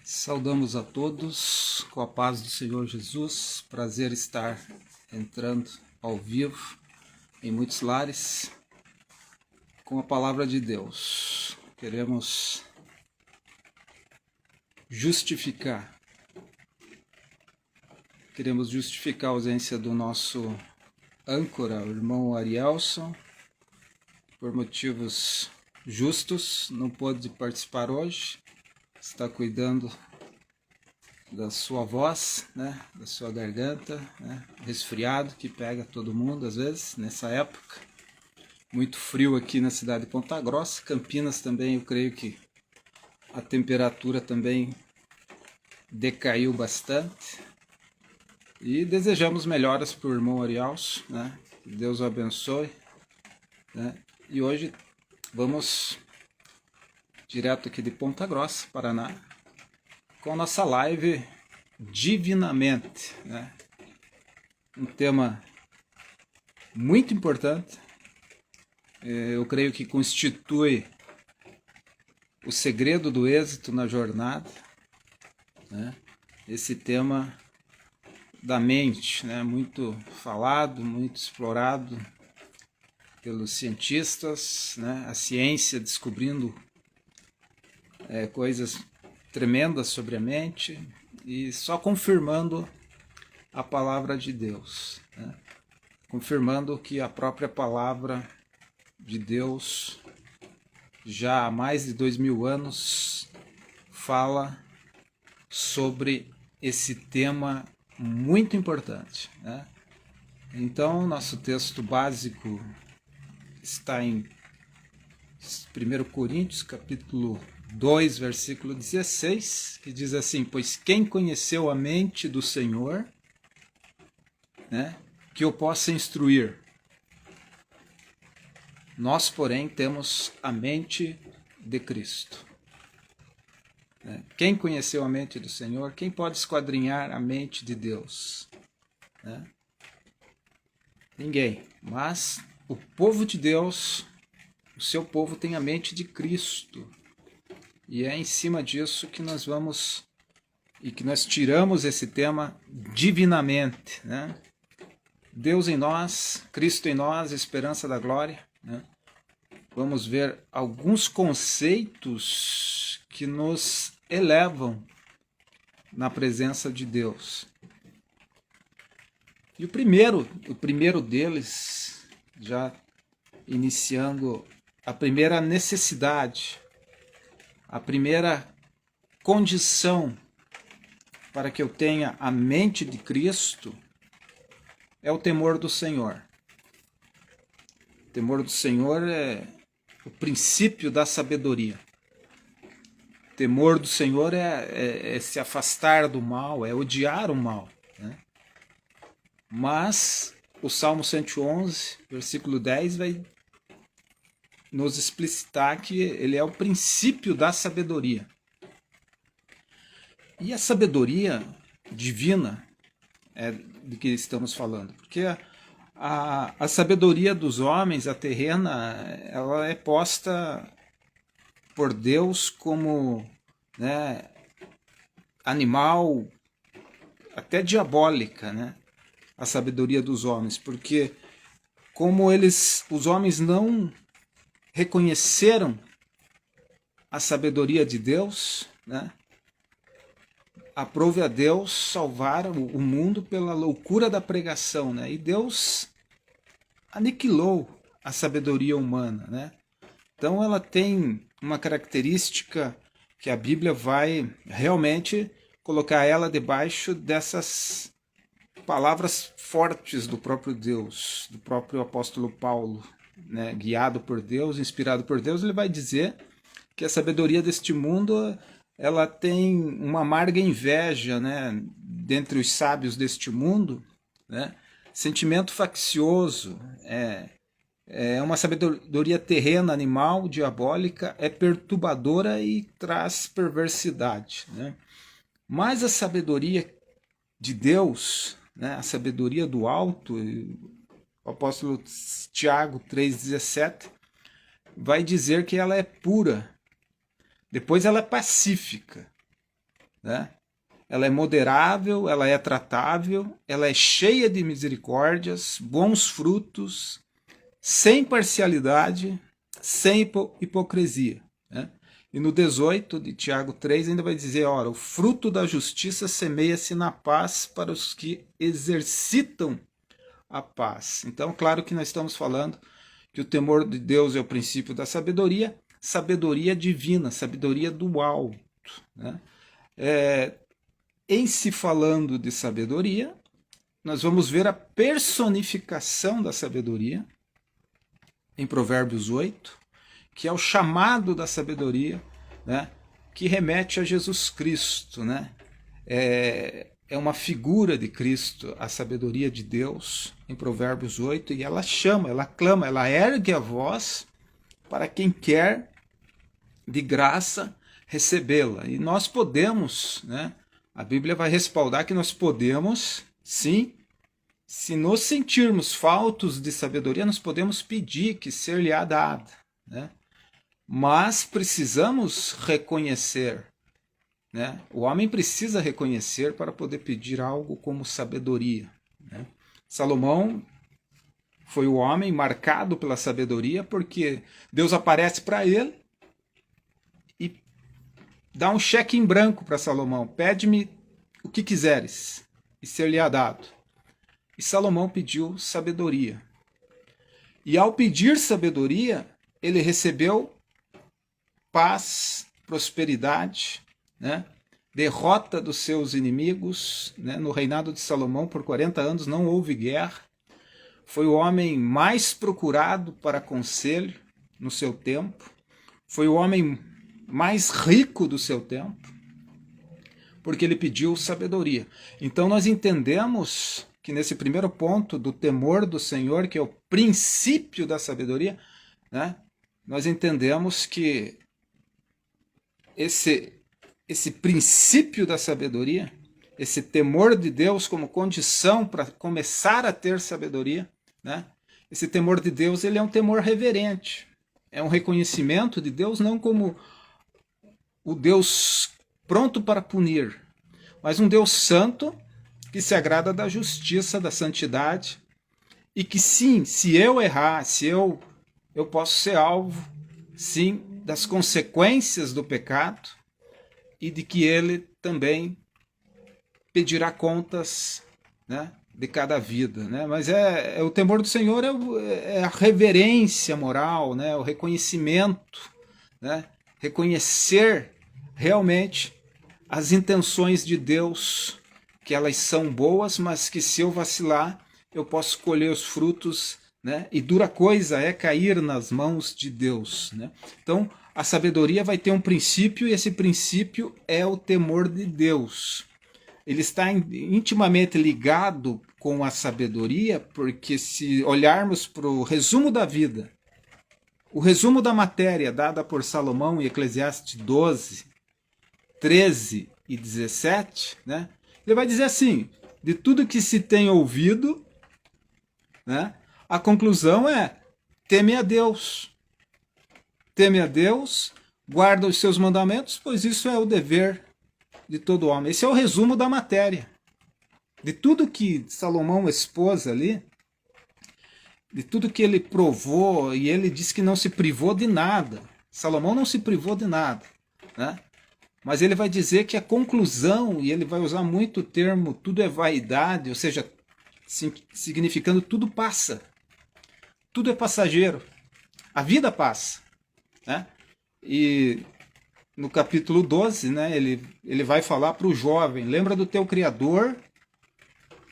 Saudamos a todos com a paz do Senhor Jesus. Prazer estar entrando ao vivo em muitos lares com a palavra de Deus. Queremos justificar a ausência do nosso âncora, o irmão Arielson, por motivos justos, não pôde participar hoje. Está cuidando da sua voz, né, da sua garganta, né, resfriado que pega todo mundo às vezes nessa época. Muito frio aqui na cidade de Ponta Grossa. Campinas também, eu creio que a temperatura também decaiu bastante. E desejamos melhoras para o irmão Arielson, né, que Deus o abençoe, né. E hoje vamos direto aqui de Ponta Grossa, Paraná, com a nossa live Divinamente, né? Um tema muito importante, eu creio que constitui o segredo do êxito na jornada, né? Esse tema da mente, né? Muito falado, muito explorado pelos cientistas, né? A ciência descobrindo coisas tremendas sobre a mente e só confirmando a palavra de Deus, né? Confirmando que a própria palavra de Deus já há mais de 2000 anos fala sobre esse tema muito importante, né? Então, nosso texto básico está em 1 Coríntios, capítulo 2, versículo 16, que diz assim: pois quem conheceu a mente do Senhor, né, que o possa instruir. Nós, porém, temos a mente de Cristo. Quem conheceu a mente do Senhor? Quem pode esquadrinhar a mente de Deus? Ninguém. Mas o povo de Deus, o seu povo tem a mente de Cristo. E é em cima disso que nós vamos e que nós tiramos esse tema divinamente, né? Deus em nós, Cristo em nós, esperança da glória, né? Vamos ver alguns conceitos que nos elevam na presença de Deus. E o primeiro deles, já iniciando a primeira necessidade, a primeira condição para que eu tenha a mente de Cristo é o temor do Senhor. O temor do Senhor é o princípio da sabedoria. O temor do Senhor é se afastar do mal, é odiar o mal, né? Mas o Salmo 111, versículo 10, vai nos explicitar que ele é o princípio da sabedoria. E a sabedoria divina é de que estamos falando, porque a sabedoria dos homens, a terrena, ela é posta por Deus como, né, animal, até diabólica, né, a sabedoria dos homens, porque como os homens não reconheceram a sabedoria de Deus, né, aprove a Deus salvar o mundo pela loucura da pregação, né? E Deus aniquilou a sabedoria humana, né? Então ela tem uma característica que a Bíblia vai realmente colocar ela debaixo dessas palavras fortes do próprio Deus, do próprio apóstolo Paulo, né? Guiado por Deus, inspirado por Deus, ele vai dizer que a sabedoria deste mundo ela tem uma amarga inveja, né, dentre os sábios deste mundo, né, sentimento faccioso, é uma sabedoria terrena, animal, diabólica, é perturbadora e traz perversidade, né. Mas a sabedoria de Deus, né, a sabedoria do alto, o apóstolo Tiago 3,17, vai dizer que ela é pura. Depois ela é pacífica, né? Ela é moderável, ela é tratável, ela é cheia de misericórdias, bons frutos, sem parcialidade, sem hipocrisia, né? E no 18 de Tiago 3 ainda vai dizer, ora, o fruto da justiça semeia-se na paz para os que exercitam a paz. Então, claro que nós estamos falando que o temor de Deus é o princípio da sabedoria, sabedoria divina, sabedoria do alto, né? Em se falando de sabedoria, nós vamos ver a personificação da sabedoria em Provérbios 8, que é o chamado da sabedoria, né, que remete a Jesus Cristo, né? É uma figura de Cristo, a sabedoria de Deus, em Provérbios 8, e ela chama, ela clama, ela ergue a voz para quem quer de graça recebê-la. E nós podemos, né? A Bíblia vai respaldar que nós podemos, sim, se nos sentirmos faltos de sabedoria, nós podemos pedir que ser-lhe-á dada, né? Mas precisamos reconhecer, né? O homem precisa reconhecer para poder pedir algo como sabedoria, né? Salomão foi o homem marcado pela sabedoria porque Deus aparece para ele e dá um cheque em branco para Salomão. Pede-me o que quiseres e ser-lhe-á dado. E Salomão pediu sabedoria. E ao pedir sabedoria, ele recebeu paz, prosperidade, né? Derrota dos seus inimigos, né? No reinado de Salomão, por 40 anos, não houve guerra. Foi o homem mais procurado para conselho no seu tempo. Foi o homem mais rico do seu tempo, porque ele pediu sabedoria. Então nós entendemos que nesse primeiro ponto do temor do Senhor, que é o princípio da sabedoria, né? Nós entendemos que esse princípio da sabedoria, esse temor de Deus como condição para começar a ter sabedoria, né? Esse temor de Deus, ele é um temor reverente, é um reconhecimento de Deus não como o Deus pronto para punir, mas um Deus santo que se agrada da justiça, da santidade, e que sim, se eu errar, se eu posso ser alvo, sim, das consequências do pecado, e de que ele também pedirá contas, né, de cada vida, né? Mas o temor do Senhor é a reverência moral, né, o reconhecimento, né, reconhecer realmente as intenções de Deus, que elas são boas, mas que se eu vacilar, eu posso colher os frutos, né? E dura coisa é cair nas mãos de Deus, né? Então, a sabedoria vai ter um princípio, e esse princípio é o temor de Deus. Ele está intimamente ligado com a sabedoria, porque se olharmos para o resumo da vida, o resumo da matéria dada por Salomão em Eclesiastes 12, 13 e 17, né? Ele vai dizer assim, de tudo que se tem ouvido, né, a conclusão é, teme a Deus. Teme a Deus, guarda os seus mandamentos, pois isso é o dever de todo homem. Esse é o resumo da matéria. De tudo que Salomão expôs ali, de tudo que ele provou, e ele disse que não se privou de nada. Salomão não se privou de nada, né? Mas ele vai dizer que a conclusão, e ele vai usar muito o termo tudo é vaidade, ou seja, significando tudo passa. Tudo é passageiro. A vida passa, né? E no capítulo 12, né, ele vai falar para o jovem, lembra do teu Criador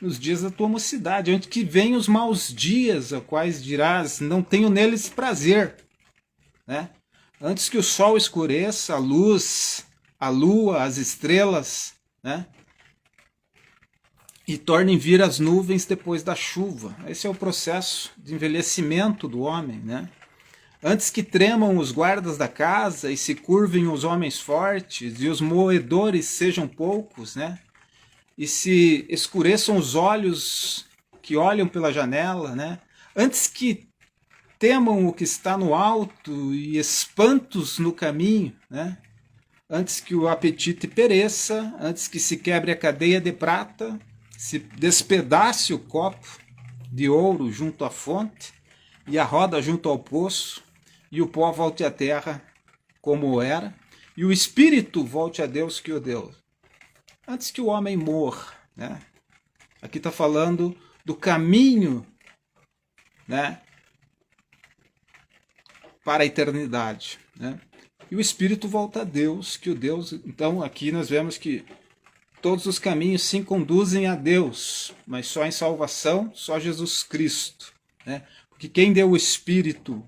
nos dias da tua mocidade, antes que venham os maus dias, a quais dirás, não tenho neles prazer, né? Antes que o sol escureça, a luz, a lua, as estrelas, né, e tornem vir as nuvens depois da chuva. Esse é o processo de envelhecimento do homem, né? Antes que tremam os guardas da casa e se curvem os homens fortes e os moedores sejam poucos, né? E se escureçam os olhos que olham pela janela, né? Antes que temam o que está no alto e espantos no caminho, né? antes que o apetite pereça, antes que se quebre a cadeia de prata, se despedace o copo de ouro junto à fonte, e a roda junto ao poço, e o pó volte à terra como era, e o espírito volte a Deus que o deu. Antes que o homem morra, né? Aqui está falando do caminho, né, para a eternidade, né? E o espírito volta a Deus, que o Deus... Então aqui nós vemos que todos os caminhos sim conduzem a Deus, mas só em salvação, só Jesus Cristo, né? Porque quem deu o espírito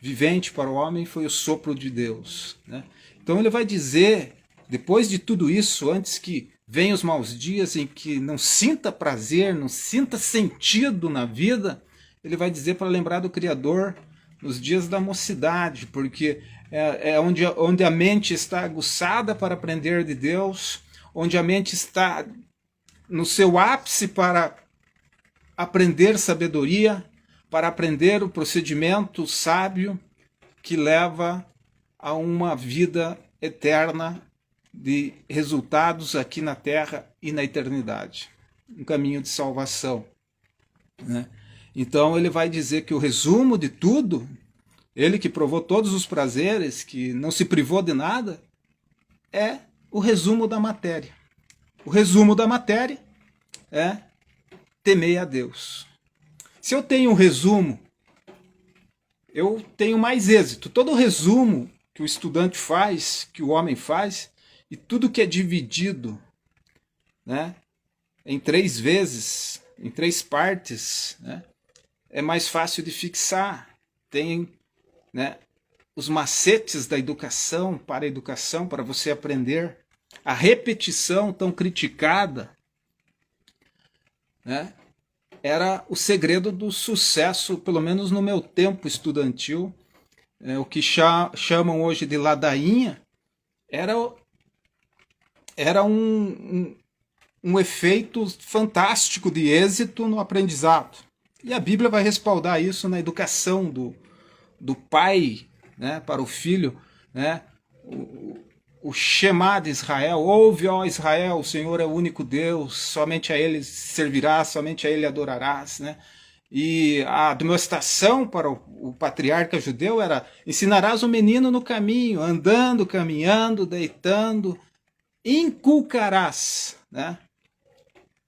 vivente para o homem foi o sopro de Deus, né? Então ele vai dizer, depois de tudo isso, antes que venham os maus dias em que não sinta prazer, não sinta sentido na vida, ele vai dizer para lembrar do Criador nos dias da mocidade, porque é onde a mente está aguçada para aprender de Deus, onde a mente está no seu ápice para aprender sabedoria, para aprender o procedimento sábio que leva a uma vida eterna de resultados aqui na terra e na eternidade. Um caminho de salvação, né? Então ele vai dizer que o resumo de tudo, ele que provou todos os prazeres, que não se privou de nada, é o resumo da matéria. O resumo da matéria é temer a Deus. Se eu tenho um resumo, eu tenho mais êxito. Todo o resumo que o estudante faz, que o homem faz, e tudo que é dividido, né, em 3 vezes, em 3 partes, né, é mais fácil de fixar. Tem, né, os macetes da educação, para você aprender. A repetição tão criticada, né, era o segredo do sucesso, pelo menos no meu tempo estudantil. O que chamam hoje de ladainha era um efeito fantástico de êxito no aprendizado. E a Bíblia vai respaldar isso na educação do pai, né, para o filho, né? O Shema de Israel: ouve, ó Israel, o Senhor é o único Deus, somente a Ele servirás, somente a Ele adorarás, né? E a demonstração para o patriarca judeu era: ensinarás o menino no caminho, andando, caminhando, deitando, inculcarás, né,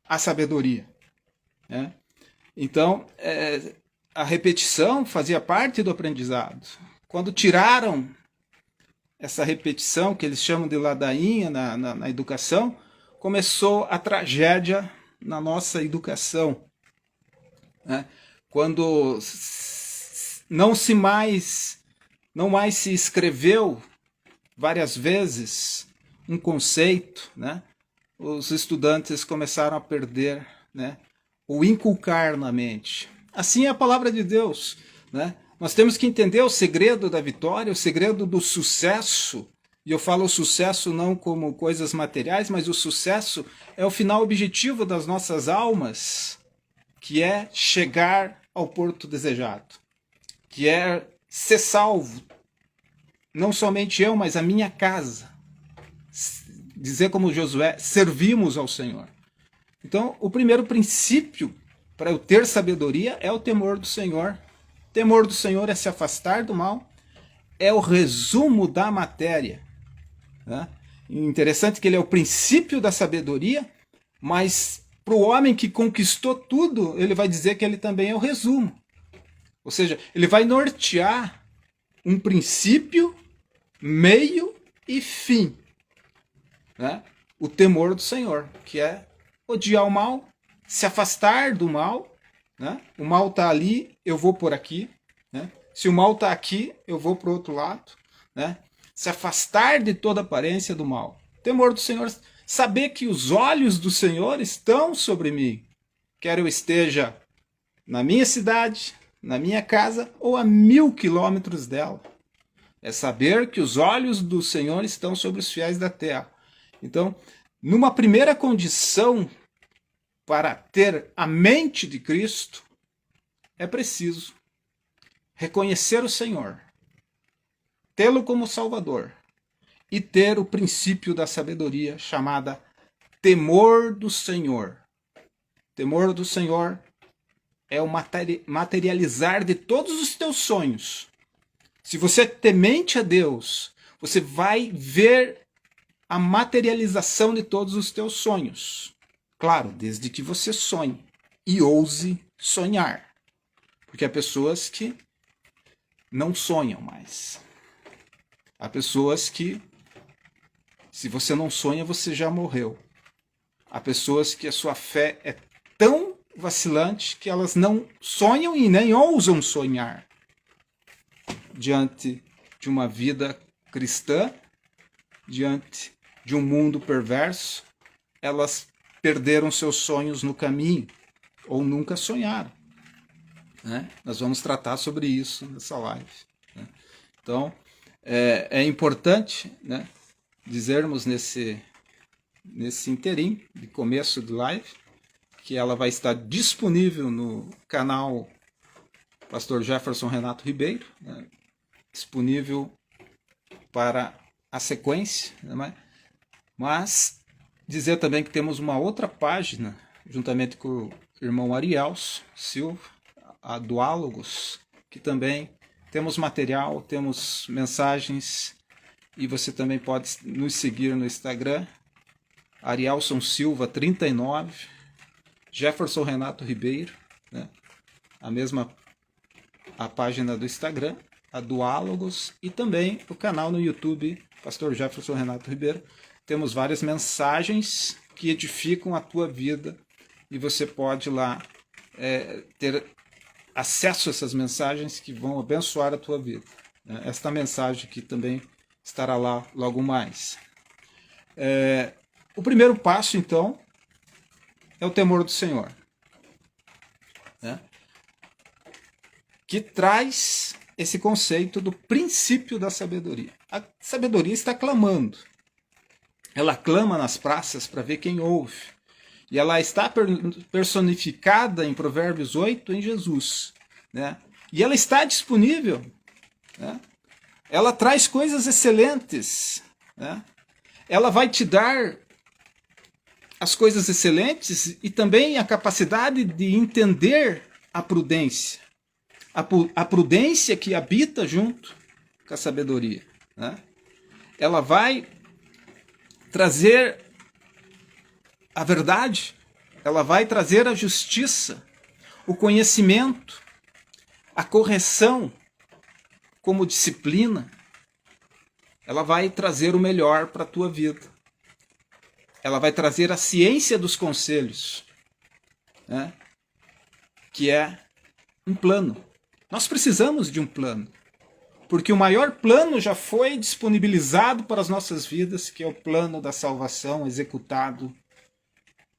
a sabedoria, né? Então, a repetição fazia parte do aprendizado. Quando tiraram essa repetição, que eles chamam de ladainha na educação, começou a tragédia na nossa educação, né? Quando não mais se escreveu várias vezes um conceito, né, os estudantes começaram a perder, né, o inculcar na mente. Assim é a palavra de Deus, né? Nós temos que entender o segredo da vitória, o segredo do sucesso. E eu falo o sucesso não como coisas materiais, mas o sucesso é o final objetivo das nossas almas, que é chegar ao porto desejado, que é ser salvo, não somente eu, mas a minha casa. Dizer como Josué: servimos ao Senhor. Então, o primeiro princípio para eu ter sabedoria é o temor do Senhor. Temor do Senhor é se afastar do mal, é o resumo da matéria, né? Interessante que ele é o princípio da sabedoria, mas para o homem que conquistou tudo, ele vai dizer que ele também é o resumo. Ou seja, ele vai nortear um princípio, meio e fim, né? O temor do Senhor, que é odiar o mal, se afastar do mal, né? O mal está ali, eu vou por aqui, né? Se o mal está aqui, eu vou para o outro lado, né? Se afastar de toda aparência do mal. Temor do Senhor, saber que os olhos do Senhor estão sobre mim, quer eu esteja na minha cidade, na minha casa ou a 1000 quilômetros dela. É saber que os olhos do Senhor estão sobre os fiéis da terra. Então, numa primeira condição para ter a mente de Cristo, é preciso reconhecer o Senhor, tê-lo como Salvador e ter o princípio da sabedoria chamada temor do Senhor. Temor do Senhor é o materializar de todos os teus sonhos. Se você é temente a Deus, você vai ver a materialização de todos os teus sonhos. Claro, desde que você sonhe e ouse sonhar. Porque há pessoas que não sonham mais. Há pessoas que, se você não sonha, você já morreu. Há pessoas que a sua fé é tão vacilante que elas não sonham e nem ousam sonhar diante de uma vida cristã, diante de um mundo perverso. Elas perderam seus sonhos no caminho ou nunca sonharam. Nós vamos tratar sobre isso nessa live. Então, é importante, dizermos nesse interim de começo de live que ela vai estar disponível no canal Pastor Jefferson Renato Ribeiro, disponível para a sequência, mas dizer também que temos uma outra página, juntamente com o irmão Arielso Silva, a Duálogos, que também temos material, temos mensagens, e você também pode nos seguir no Instagram, Arielson Silva 39, Jefferson Renato Ribeiro, a página do Instagram, a Duálogos, e também o canal no YouTube, Pastor Jefferson Renato Ribeiro. Temos várias mensagens que edificam a tua vida, e você pode lá ter acesso a essas mensagens que vão abençoar a tua vida. Esta mensagem aqui também estará lá logo mais. O primeiro passo, então, é o temor do Senhor, que traz esse conceito do princípio da sabedoria. A sabedoria está clamando. Ela clama nas praças para ver quem ouve. E ela está personificada em Provérbios 8 em Jesus. E ela está disponível. Ela traz coisas excelentes. Ela vai te dar as coisas excelentes e também a capacidade de entender a prudência. A prudência que habita junto com a sabedoria. Ela vai trazer a verdade, ela vai trazer a justiça, o conhecimento, a correção como disciplina. Ela vai trazer o melhor para a tua vida. Ela vai trazer a ciência dos conselhos, que é um plano. Nós precisamos de um plano, porque o maior plano já foi disponibilizado para as nossas vidas, que é o plano da salvação executado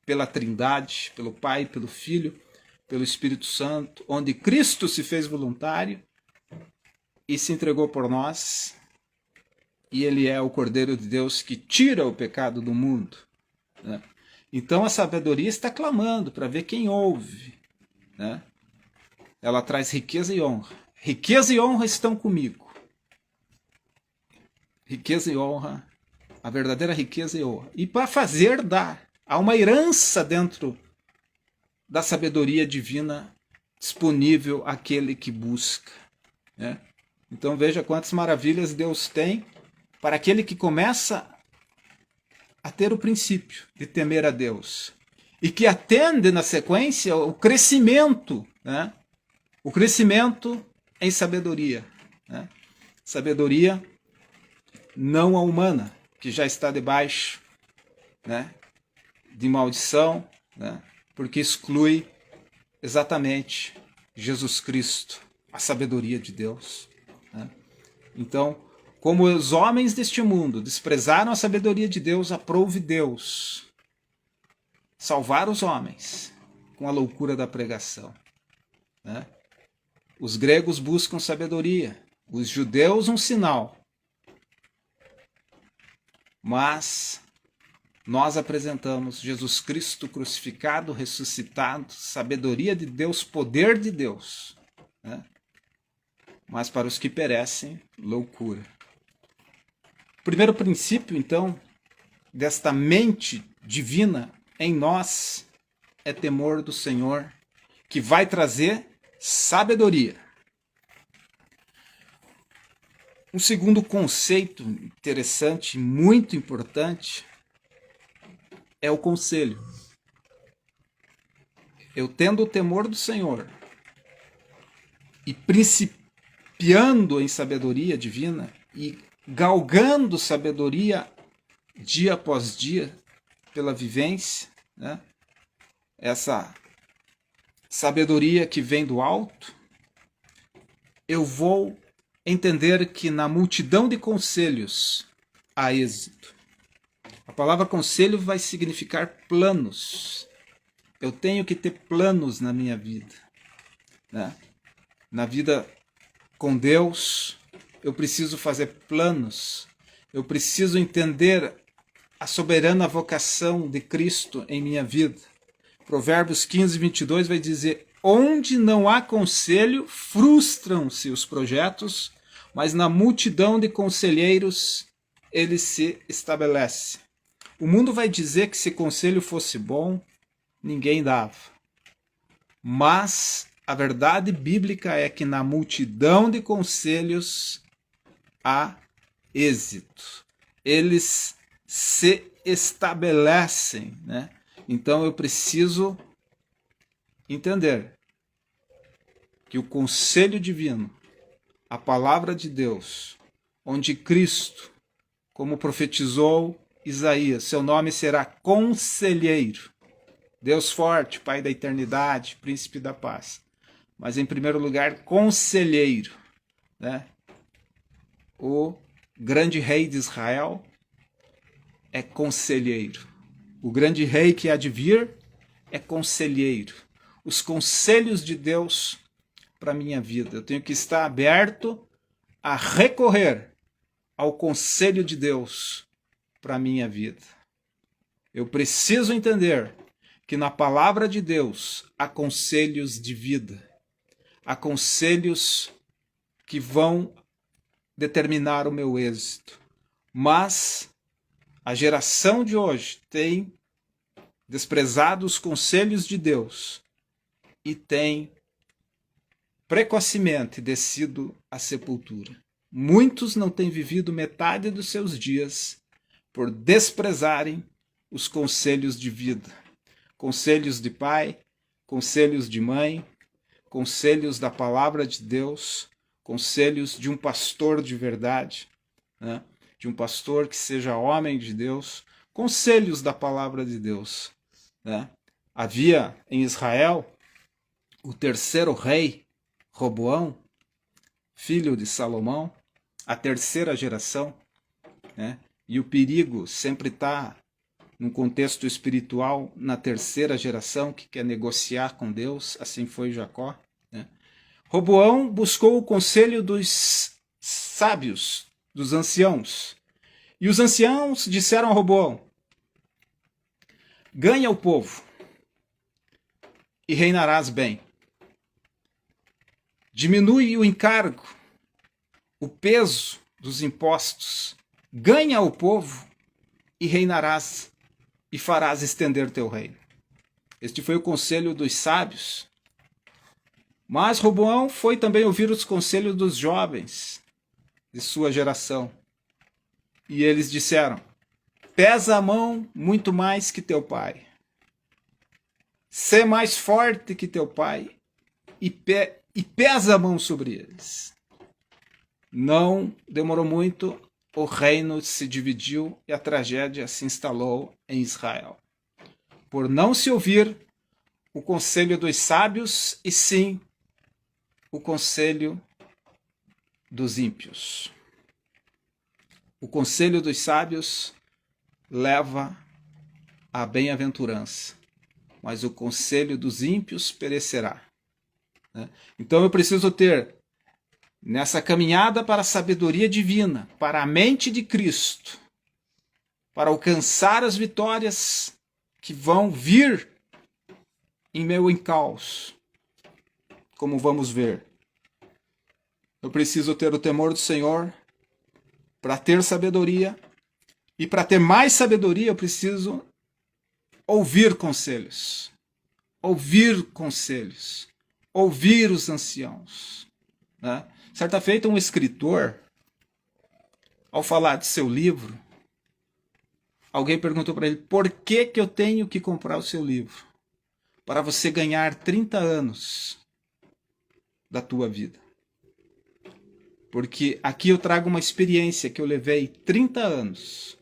pela Trindade, pelo Pai, pelo Filho, pelo Espírito Santo, onde Cristo se fez voluntário e se entregou por nós, e Ele é o Cordeiro de Deus que tira o pecado do mundo. Então a sabedoria está clamando para ver quem ouve. Ela traz riqueza e honra. Riqueza e honra estão comigo. Riqueza e honra, a verdadeira riqueza e honra. E para fazer dar, há uma herança dentro da sabedoria divina disponível àquele que busca. Então veja quantas maravilhas Deus tem para aquele que começa a ter o princípio de temer a Deus e que atende na sequência o crescimento, o crescimento em sabedoria. Sabedoria não a humana, que já está debaixo de maldição, porque exclui exatamente Jesus Cristo, a sabedoria de Deus. Então, como os homens deste mundo desprezaram a sabedoria de Deus, aprouve Deus salvar os homens com a loucura da pregação. Os gregos buscam sabedoria, os judeus um sinal. Mas nós apresentamos Jesus Cristo crucificado, ressuscitado, sabedoria de Deus, poder de Deus. Mas para os que perecem, loucura. O primeiro princípio, então, desta mente divina em nós é temor do Senhor, que vai trazer sabedoria. Um segundo conceito interessante, muito importante, é o conselho. Eu tendo o temor do Senhor e principiando em sabedoria divina e galgando sabedoria dia após dia pela vivência, né? Essa sabedoria que vem do alto, eu vou entender que na multidão de conselhos há êxito. A palavra conselho vai significar planos. Eu tenho que ter planos na minha vida, né? Na vida com Deus, eu preciso fazer planos. Eu preciso entender a soberana vocação de Cristo em minha vida. Provérbios 15, 22 vai dizer: onde não há conselho, frustram-se os projetos, mas na multidão de conselheiros ele se estabelece. O mundo vai dizer que se conselho fosse bom, ninguém dava. Mas a verdade bíblica é que na multidão de conselhos há êxito. Eles se estabelecem, né? Então eu preciso entender que o conselho divino, a palavra de Deus, onde Cristo, como profetizou Isaías, seu nome será Conselheiro, Deus forte, Pai da eternidade, Príncipe da paz. Mas em primeiro lugar, Conselheiro, né? O grande rei de Israel é conselheiro. O grande rei que há de vir é conselheiro. Os conselhos de Deus para a minha vida. Eu tenho que estar aberto a recorrer ao conselho de Deus para a minha vida. Eu preciso entender que na palavra de Deus há conselhos de vida. Há conselhos que vão determinar o meu êxito. Mas a geração de hoje tem desprezado os conselhos de Deus e tem precocemente descido à sepultura. Muitos não têm vivido metade dos seus dias por desprezarem os conselhos de vida. Conselhos de pai, conselhos de mãe, conselhos da palavra de Deus, conselhos de um pastor de verdade, né? De um pastor que seja homem de Deus, conselhos da palavra de Deus, né? Havia em Israel o terceiro rei, Roboão, filho de Salomão, a terceira geração, né? E o perigo sempre está no contexto espiritual na terceira geração que quer negociar com Deus, assim foi Jacó, né? Roboão buscou o conselho dos sábios, dos anciãos. E os anciãos disseram a Roboão: ganha o povo e reinarás bem. Diminui o encargo, o peso dos impostos. Ganha o povo e reinarás e farás estender teu reino. Este foi o conselho dos sábios. Mas Roboão foi também ouvir os conselhos dos jovens de sua geração. E eles disseram: pesa a mão muito mais que teu pai. Sê mais forte que teu pai e pesa a mão sobre eles. Não demorou muito, o reino se dividiu e a tragédia se instalou em Israel. Por não se ouvir o conselho dos sábios, e sim o conselho dos ímpios. O conselho dos sábios leva à bem-aventurança, mas o conselho dos ímpios perecerá. Então eu preciso ter, nessa caminhada para a sabedoria divina, para a mente de Cristo, para alcançar as vitórias que vão vir em meu encalço, como vamos ver. Eu preciso ter o temor do Senhor para ter sabedoria. E para ter mais sabedoria, eu preciso ouvir conselhos. Ouvir conselhos. Ouvir os anciãos. Né? Certa feita, um escritor, ao falar de seu livro, alguém perguntou para ele: por que eu tenho que comprar o seu livro? Para você ganhar 30 anos da tua vida. Porque aqui eu trago uma experiência que eu levei 30 anos.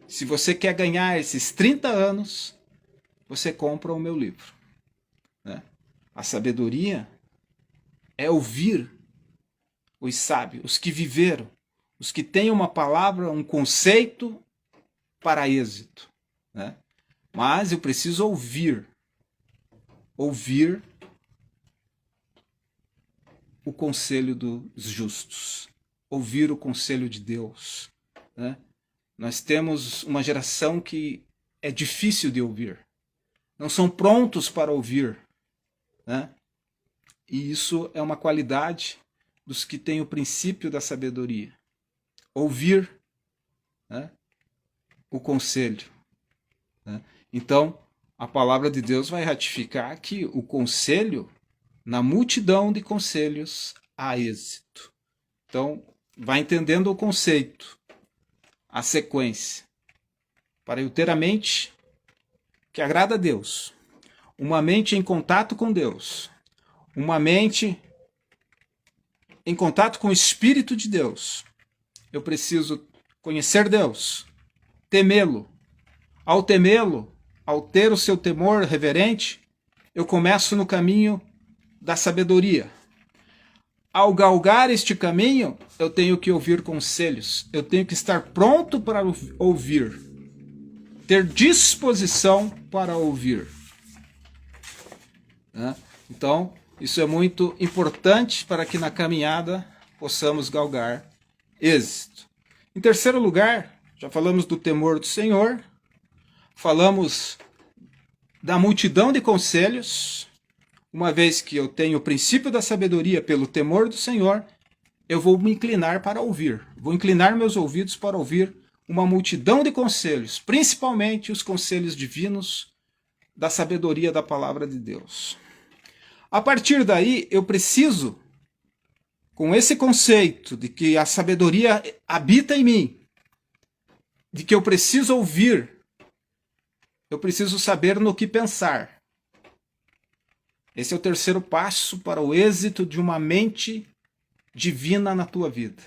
Se você quer ganhar esses 30 anos, você compra o meu livro. Né? A sabedoria é ouvir os sábios, os que viveram, os que têm uma palavra, um conceito para êxito. Né? Mas eu preciso ouvir o conselho dos justos, ouvir o conselho de Deus. Né? Nós temos uma geração que é difícil de ouvir, não são prontos para ouvir. Né? E isso é uma qualidade dos que têm o princípio da sabedoria. Ouvir, né, o conselho. Né? Então, a palavra de Deus vai ratificar que o conselho, na multidão de conselhos, há êxito. Então, vai entendendo o conceito, a sequência. Para eu ter a mente que agrada a Deus, uma mente em contato com Deus, uma mente em contato com o Espírito de Deus, eu preciso conhecer Deus, temê-lo. Ao temê-lo, ao ter o seu temor reverente, eu começo no caminho da sabedoria. Ao galgar este caminho, eu tenho que ouvir conselhos, eu tenho que estar pronto para ouvir, ter disposição para ouvir. Então, isso é muito importante para que na caminhada possamos galgar êxito. Em terceiro lugar, já falamos do temor do Senhor, falamos da multidão de conselhos. Uma vez que eu tenho o princípio da sabedoria pelo temor do Senhor, eu vou me inclinar para ouvir. Vou inclinar meus ouvidos para ouvir uma multidão de conselhos, principalmente os conselhos divinos da sabedoria da palavra de Deus. A partir daí, eu preciso, com esse conceito de que a sabedoria habita em mim, de que eu preciso ouvir, eu preciso saber no que pensar. Esse é o terceiro passo para o êxito de uma mente divina na tua vida.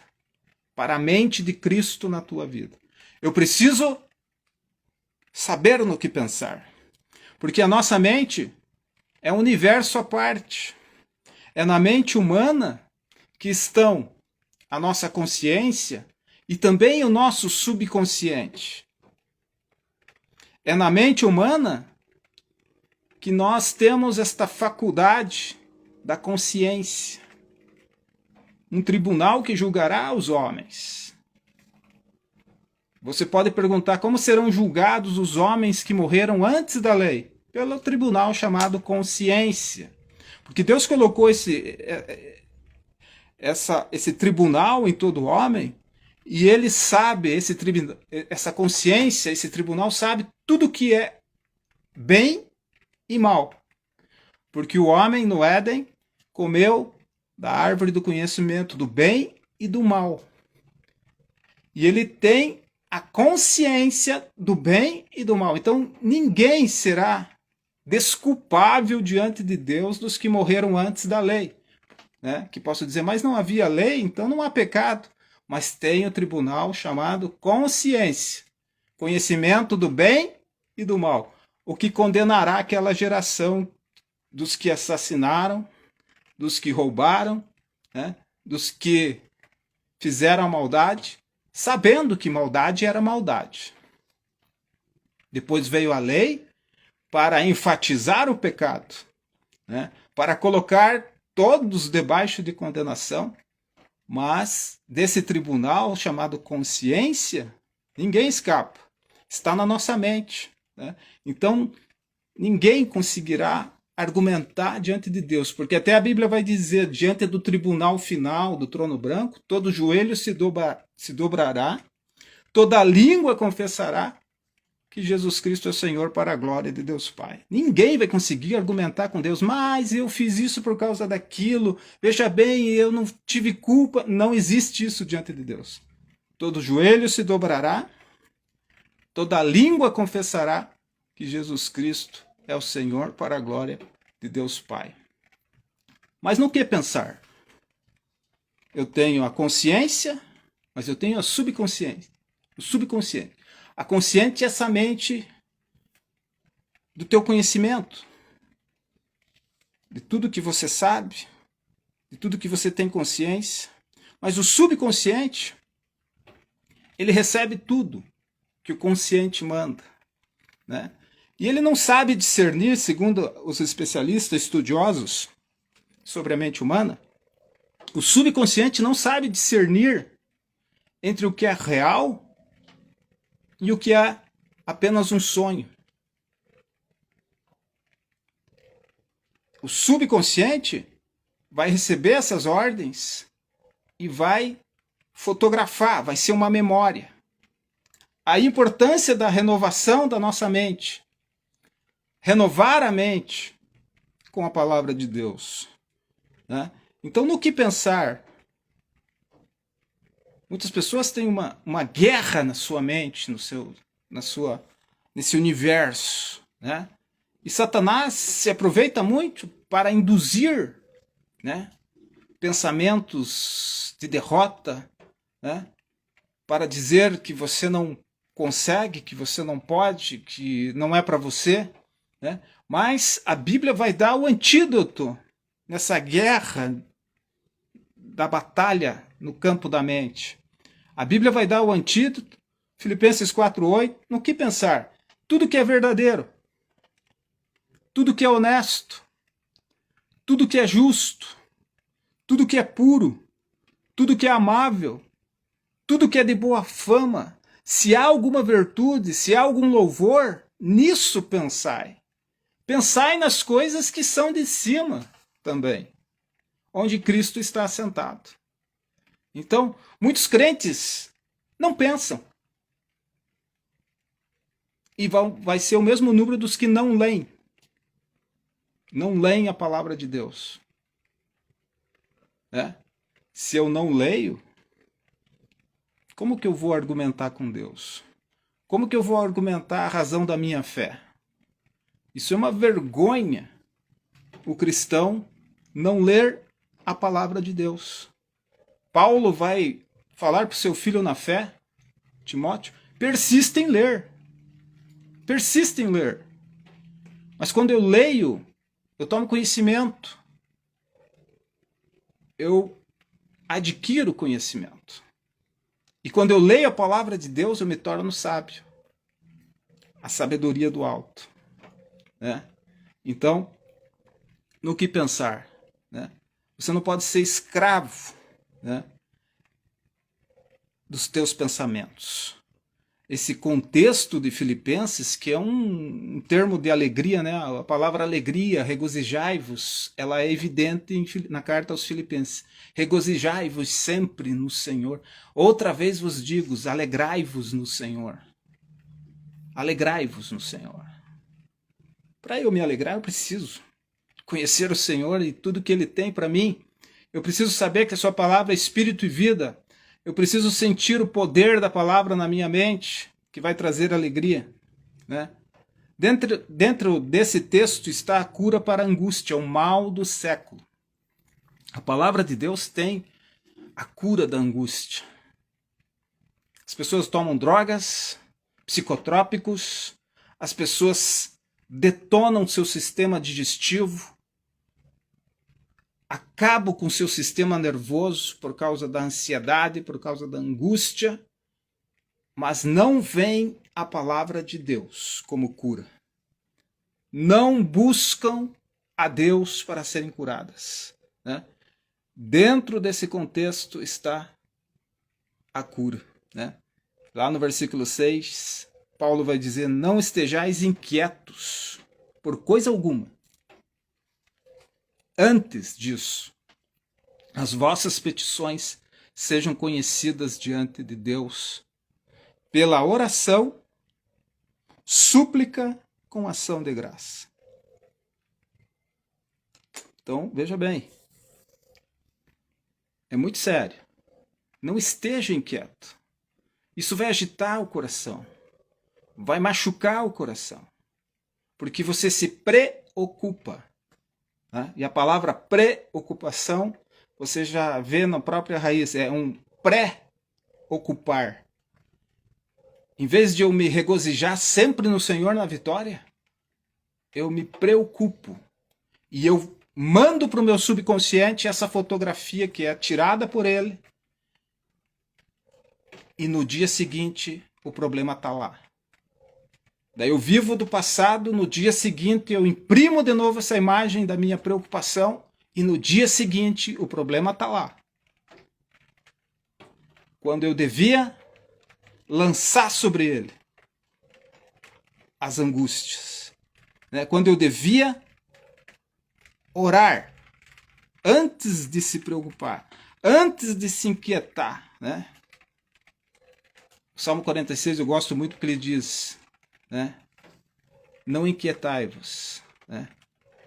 Para a mente de Cristo na tua vida. Eu preciso saber no que pensar. Porque a nossa mente é um universo à parte. É na mente humana que estão a nossa consciência e também o nosso subconsciente. É na mente humana que nós temos esta faculdade da consciência. Um tribunal que julgará os homens. Você pode perguntar como serão julgados os homens que morreram antes da lei? Pelo tribunal chamado consciência. Porque Deus colocou esse tribunal em todo homem e ele sabe, essa consciência, esse tribunal sabe tudo que é bem e mal. Porque o homem no Éden comeu da árvore do conhecimento do bem e do mal. E ele tem a consciência do bem e do mal. Então ninguém será desculpável diante de Deus dos que morreram antes da lei. Né? Que posso dizer, mas não havia lei, então não há pecado. Mas tem o tribunal chamado consciência. Conhecimento do bem e do mal. O que condenará aquela geração dos que assassinaram, dos que roubaram, né? Dos que fizeram a maldade, sabendo que maldade era maldade. Depois veio a lei para enfatizar o pecado, né? Para colocar todos debaixo de condenação, mas desse tribunal chamado consciência, ninguém escapa. Está na nossa mente. Né? Então, ninguém conseguirá argumentar diante de Deus, porque até a Bíblia vai dizer, diante do tribunal final do trono branco, todo joelho se dobrará, toda língua confessará que Jesus Cristo é o Senhor, para a glória de Deus Pai. Ninguém vai conseguir argumentar com Deus, mas eu fiz isso por causa daquilo, veja bem, eu não tive culpa. Não existe isso diante de Deus. Todo joelho se dobrará, toda língua confessará que Jesus Cristo é o Senhor, para a glória de Deus Pai. Mas no que pensar? Eu tenho a consciência, mas eu tenho a subconsciência. O subconsciente. A consciente é essa mente do teu conhecimento, de tudo que você sabe, de tudo que você tem consciência. Mas o subconsciente, ele recebe tudo que o consciente manda, né? E ele não sabe discernir, segundo os especialistas estudiosos sobre a mente humana, o subconsciente não sabe discernir entre o que é real e o que é apenas um sonho. O subconsciente vai receber essas ordens e vai fotografar, vai ser uma memória. A importância da renovação da nossa mente. Renovar a mente com a palavra de Deus, né? Então, no que pensar? Muitas pessoas têm uma guerra na sua mente, nesse universo, né? E Satanás se aproveita muito para induzir, né, pensamentos de derrota, né, para dizer que você não consegue, que você não pode, que não é para você, né? Mas a Bíblia vai dar o antídoto nessa guerra da batalha no campo da mente. A Bíblia vai dar o antídoto, Filipenses 4:8, no que pensar? Tudo que é verdadeiro, tudo que é honesto, tudo que é justo, tudo que é puro, tudo que é amável, tudo que é de boa fama, se há alguma virtude, se há algum louvor, nisso pensai. Pensai nas coisas que são de cima também, onde Cristo está assentado. Então, muitos crentes não pensam. E vai ser o mesmo número dos que não leem. Não leem a palavra de Deus. É? Se eu não leio, como que eu vou argumentar com Deus? Como que eu vou argumentar a razão da minha fé? Isso é uma vergonha, o cristão não ler a palavra de Deus. Paulo vai falar para o seu filho na fé, Timóteo, persista em ler. Persista em ler. Mas quando eu leio, eu tomo conhecimento. Eu adquiro conhecimento. E quando eu leio a palavra de Deus, eu me torno sábio. A sabedoria do alto, né? Então, no que pensar, né? Você não pode ser escravo, né, dos teus pensamentos. Esse contexto de Filipenses, que é um termo de alegria, né? A palavra alegria, regozijai-vos, ela é evidente na carta aos Filipenses. Regozijai-vos sempre no Senhor. Outra vez vos digo, alegrai-vos no Senhor. Alegrai-vos no Senhor. Para eu me alegrar, eu preciso conhecer o Senhor e tudo que Ele tem para mim. Eu preciso saber que a sua palavra é espírito e vida. Eu preciso sentir o poder da palavra na minha mente, que vai trazer alegria, né? Dentro desse texto está a cura para a angústia, o mal do século. A palavra de Deus tem a cura da angústia. As pessoas tomam drogas, psicotrópicos, as pessoas detonam seu sistema digestivo, acabam com seu sistema nervoso por causa da ansiedade, por causa da angústia, mas não vem a palavra de Deus como cura. Não buscam a Deus para serem curadas, né? Dentro desse contexto está a cura, né? Lá no versículo 6, Paulo vai dizer, não estejais inquietos por coisa alguma. antes disso, as vossas petições sejam conhecidas diante de Deus pela oração, súplica com ação de graça. Então, veja bem, é muito sério. Não esteja inquieto. Isso vai agitar o coração, vai machucar o coração, porque você se preocupa. Né? E a palavra preocupação, você já vê na própria raiz, é um pré-ocupar. Em vez de eu me regozijar sempre no Senhor na vitória, eu me preocupo. E eu mando para o meu subconsciente essa fotografia que é tirada por ele. E no dia seguinte o problema está lá. Daí eu vivo do passado, no dia seguinte eu imprimo de novo essa imagem da minha preocupação e no dia seguinte o problema está lá. Quando eu devia lançar sobre ele as angústias, né? Quando eu devia orar antes de se preocupar, antes de se inquietar, né? O Salmo 46 eu gosto muito porque ele diz, né? Não inquietai-vos, né?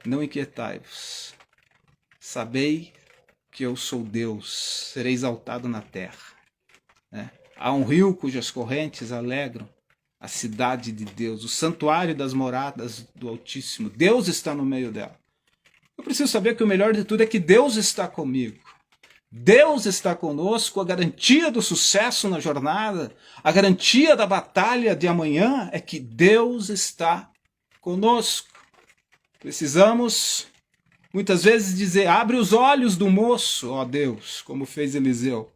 Não inquietai-vos. Sabei que eu sou Deus, serei exaltado na terra. Né? Há um rio cujas correntes alegram a cidade de Deus, o santuário das moradas do Altíssimo. Deus está no meio dela. Eu preciso saber que o melhor de tudo é que Deus está comigo. Deus está conosco, a garantia do sucesso na jornada, a garantia da batalha de amanhã é que Deus está conosco. Precisamos muitas vezes dizer, abre os olhos do moço, ó Deus, como fez Eliseu.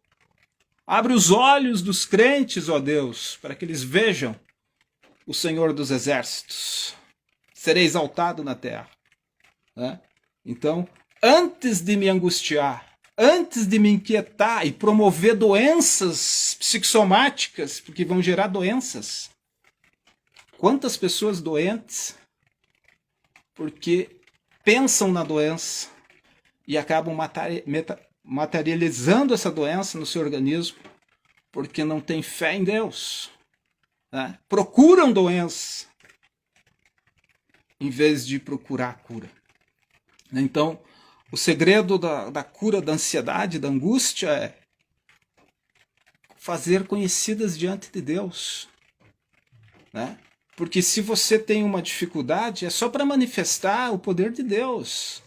Abre os olhos dos crentes, ó Deus, para que eles vejam o Senhor dos Exércitos. Serei exaltado na terra. Né? Então, antes de me angustiar, antes de me inquietar e promover doenças psicossomáticas, porque vão gerar doenças. Quantas pessoas doentes porque pensam na doença e acabam materializando essa doença no seu organismo porque não tem fé em Deus. Né? Procuram doença em vez de procurar a cura. Então, o segredo da cura da ansiedade, da angústia é fazer conhecidas diante de Deus. Né? Porque se você tem uma dificuldade, é só para manifestar o poder de Deus.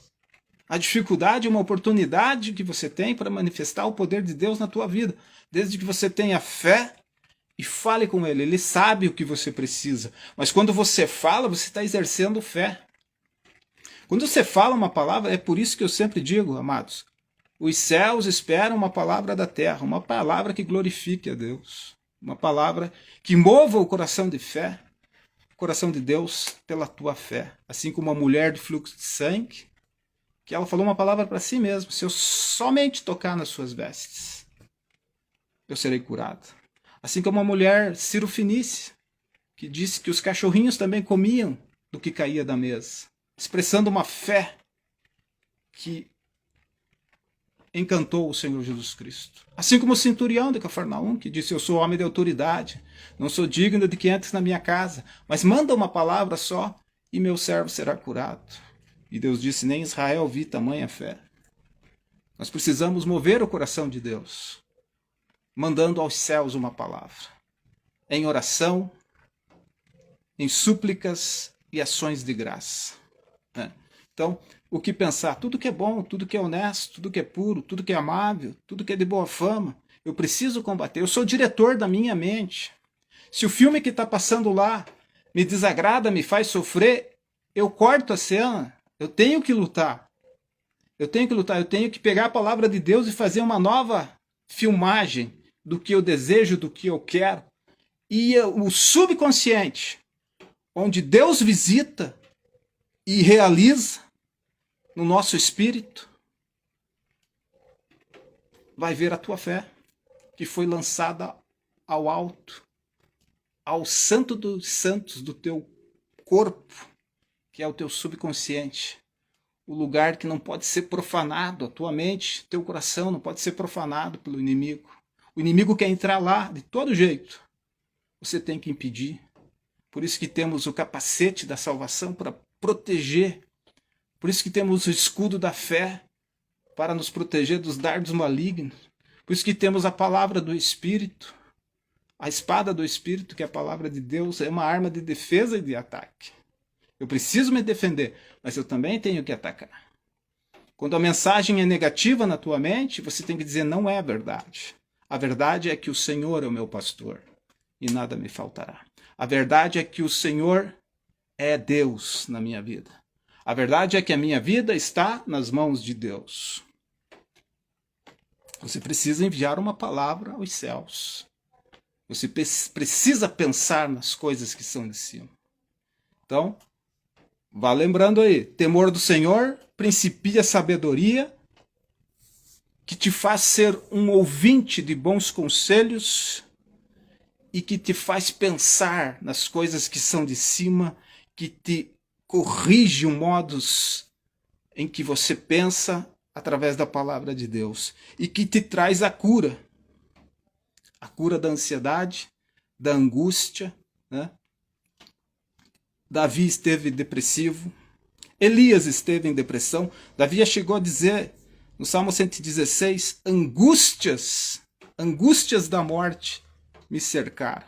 A dificuldade é uma oportunidade que você tem para manifestar o poder de Deus na tua vida. Desde que você tenha fé e fale com Ele. Ele sabe o que você precisa. Mas quando você fala, você está exercendo fé. Quando você fala uma palavra, é por isso que eu sempre digo, amados, os céus esperam uma palavra da terra, uma palavra que glorifique a Deus, uma palavra que mova o coração de fé, o coração de Deus pela tua fé. Assim como uma mulher de fluxo de sangue, que ela falou uma palavra para si mesma, se eu somente tocar nas suas vestes, eu serei curado. Assim como uma mulher Ciro-Fenícia, que disse que os cachorrinhos também comiam do que caía da mesa, expressando uma fé que encantou o Senhor Jesus Cristo. Assim como o centurião de Cafarnaum, que disse, eu sou homem de autoridade, não sou digno de que entres na minha casa, mas manda uma palavra só e meu servo será curado. E Deus disse, nem Israel vi tamanha fé. Nós precisamos mover o coração de Deus, mandando aos céus uma palavra, em oração, em súplicas e ações de graça. Então, o que pensar? Tudo que é bom, tudo que é honesto, tudo que é puro, tudo que é amável, tudo que é de boa fama, eu preciso combater. Eu sou diretor da minha mente. Se o filme que está passando lá me desagrada, me faz sofrer, eu corto a cena. Eu tenho que lutar. Eu tenho que lutar. Eu tenho que pegar a palavra de Deus e fazer uma nova filmagem do que eu desejo, do que eu quero. E o subconsciente, onde Deus visita e realiza no nosso espírito, vai ver a tua fé, que foi lançada ao alto, ao santo dos santos do teu corpo, que é o teu subconsciente, o lugar que não pode ser profanado, a tua mente, teu coração não pode ser profanado pelo inimigo. O inimigo quer entrar lá de todo jeito. Você tem que impedir. Por isso que temos o capacete da salvação para proteger. Por isso que temos o escudo da fé para nos proteger dos dardos malignos. Por isso que temos a palavra do Espírito. A espada do Espírito, que é a palavra de Deus, é uma arma de defesa e de ataque. Eu preciso me defender, mas eu também tenho que atacar. Quando a mensagem é negativa na tua mente, você tem que dizer, não é verdade. A verdade é que o Senhor é o meu pastor e nada me faltará. A verdade é que o Senhor é Deus na minha vida. A verdade é que a minha vida está nas mãos de Deus. Você precisa enviar uma palavra aos céus. Você precisa pensar nas coisas que são de cima. Então, vá lembrando aí, temor do Senhor principia a sabedoria, que te faz ser um ouvinte de bons conselhos e que te faz pensar nas coisas que são de cima, que te corrige os modos em que você pensa através da palavra de Deus e que te traz a cura da ansiedade, da angústia, né? Davi esteve depressivo, Elias esteve em depressão. Davi chegou a dizer no Salmo 116, angústias da morte me cercaram,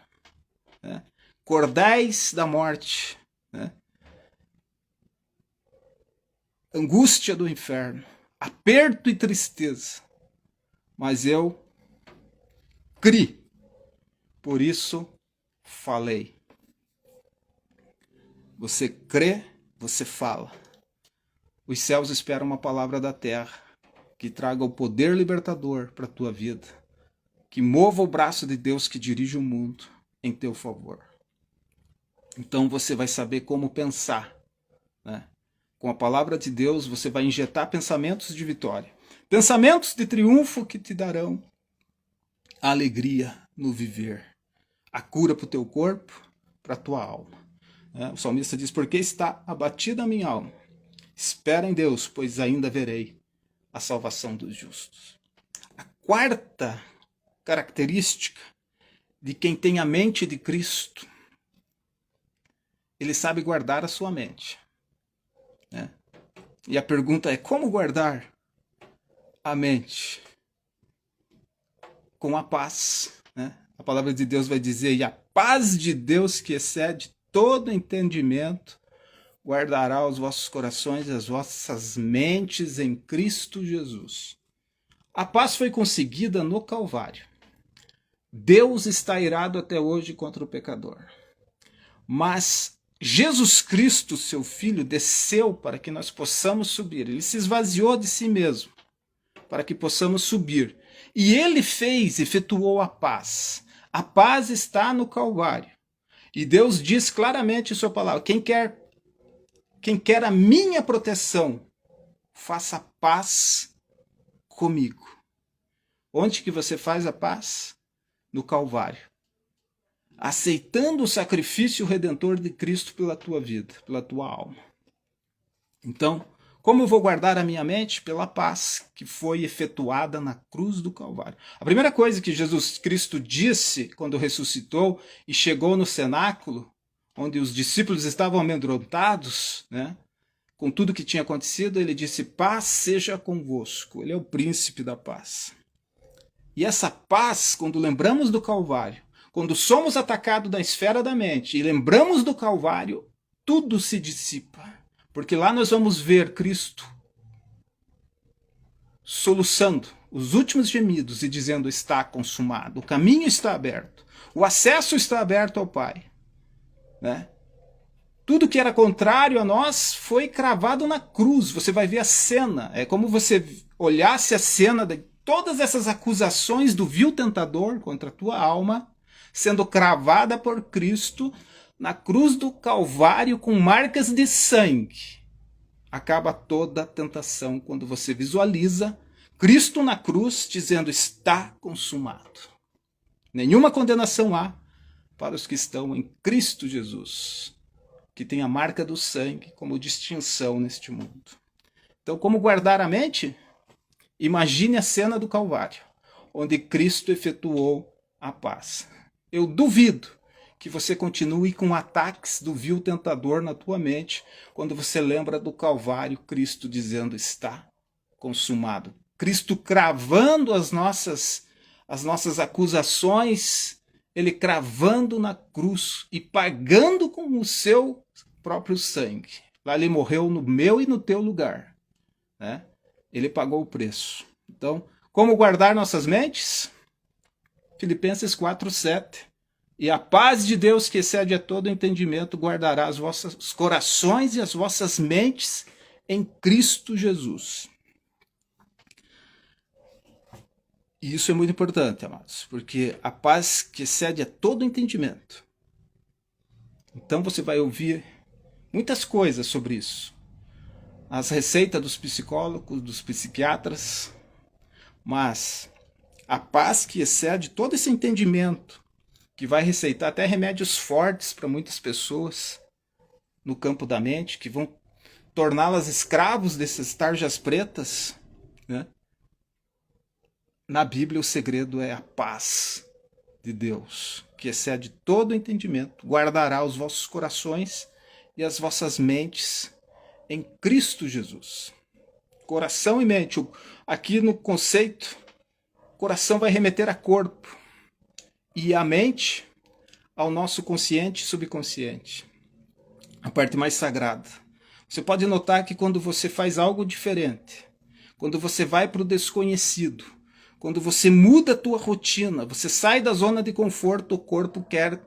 né? Cordéis da morte, né? Angústia do inferno, aperto e tristeza, mas eu criei, por isso falei. Você crê, você fala. Os céus esperam uma palavra da terra que traga o poder libertador para a tua vida, que mova o braço de Deus que dirige o mundo em teu favor. Então você vai saber como pensar, né? Com a palavra de Deus você vai injetar pensamentos de vitória, pensamentos de triunfo que te darão a alegria no viver, a cura para o teu corpo, para a tua alma. O salmista diz, porque está abatida a minha alma, espera em Deus, pois ainda verei a salvação dos justos. A quarta característica de quem tem a mente de Cristo, ele sabe guardar a sua mente, né? E a pergunta é, como guardar a mente? Com a paz, né? A palavra de Deus vai dizer, e a paz de Deus que excede todo entendimento, guardará os vossos corações e as vossas mentes em Cristo Jesus. A paz foi conseguida no Calvário. Deus está irado até hoje contra o pecador. Mas Jesus Cristo, seu Filho, desceu para que nós possamos subir. Ele se esvaziou de si mesmo para que possamos subir. E ele efetuou a paz. A paz está no Calvário. E Deus diz claramente em sua palavra, quem quer a minha proteção, faça paz comigo. Onde que você faz a paz? No Calvário. Aceitando o sacrifício redentor de Cristo pela tua vida, pela tua alma. Então, como eu vou guardar a minha mente? Pela paz que foi efetuada na cruz do Calvário. A primeira coisa que Jesus Cristo disse quando ressuscitou e chegou no cenáculo, onde os discípulos estavam amedrontados, né, com tudo que tinha acontecido, ele disse, paz seja convosco. Ele é o príncipe da paz. E essa paz, quando lembramos do Calvário, quando somos atacados da esfera da mente e lembramos do Calvário, tudo se dissipa. Porque lá nós vamos ver Cristo soluçando os últimos gemidos e dizendo, está consumado, o caminho está aberto, o acesso está aberto ao Pai, né? Tudo que era contrário a nós foi cravado na cruz. Você vai ver a cena, é como você olhasse a cena de todas essas acusações do vil tentador contra a tua alma, sendo cravada por Cristo na cruz do Calvário com marcas de sangue. Acaba toda a tentação quando você visualiza Cristo na cruz dizendo, está consumado. Nenhuma condenação há para os que estão em Cristo Jesus, que tem a marca do sangue como distinção neste mundo. Então, como guardar a mente? Imagine a cena do Calvário, onde Cristo efetuou a paz. Eu duvido que você continue com ataques do vil tentador na tua mente quando você lembra do Calvário, Cristo dizendo está consumado. Cristo cravando as nossas acusações, ele cravando na cruz e pagando com o seu próprio sangue. Lá ele morreu no meu e no teu lugar, né? Ele pagou o preço. Então, como guardar nossas mentes? Filipenses 4:7. E a paz de Deus, que excede a todo entendimento, guardará os vossos corações e as vossas mentes em Cristo Jesus. E isso é muito importante, amados, porque a paz que excede a todo entendimento. Então você vai ouvir muitas coisas sobre isso. As receitas dos psicólogos, dos psiquiatras, mas a paz que excede todo esse entendimento, que vai receitar até remédios fortes para muitas pessoas no campo da mente, que vão torná-las escravos dessas tarjas pretas, né? Na Bíblia o segredo é a paz de Deus, que excede todo entendimento, guardará os vossos corações e as vossas mentes em Cristo Jesus. Coração e mente. Aqui no conceito, coração vai remeter a corpo e a mente ao nosso consciente e subconsciente, a parte mais sagrada. Você pode notar que quando você faz algo diferente, quando você vai para o desconhecido, quando você muda a tua rotina, você sai da zona de conforto, o corpo quer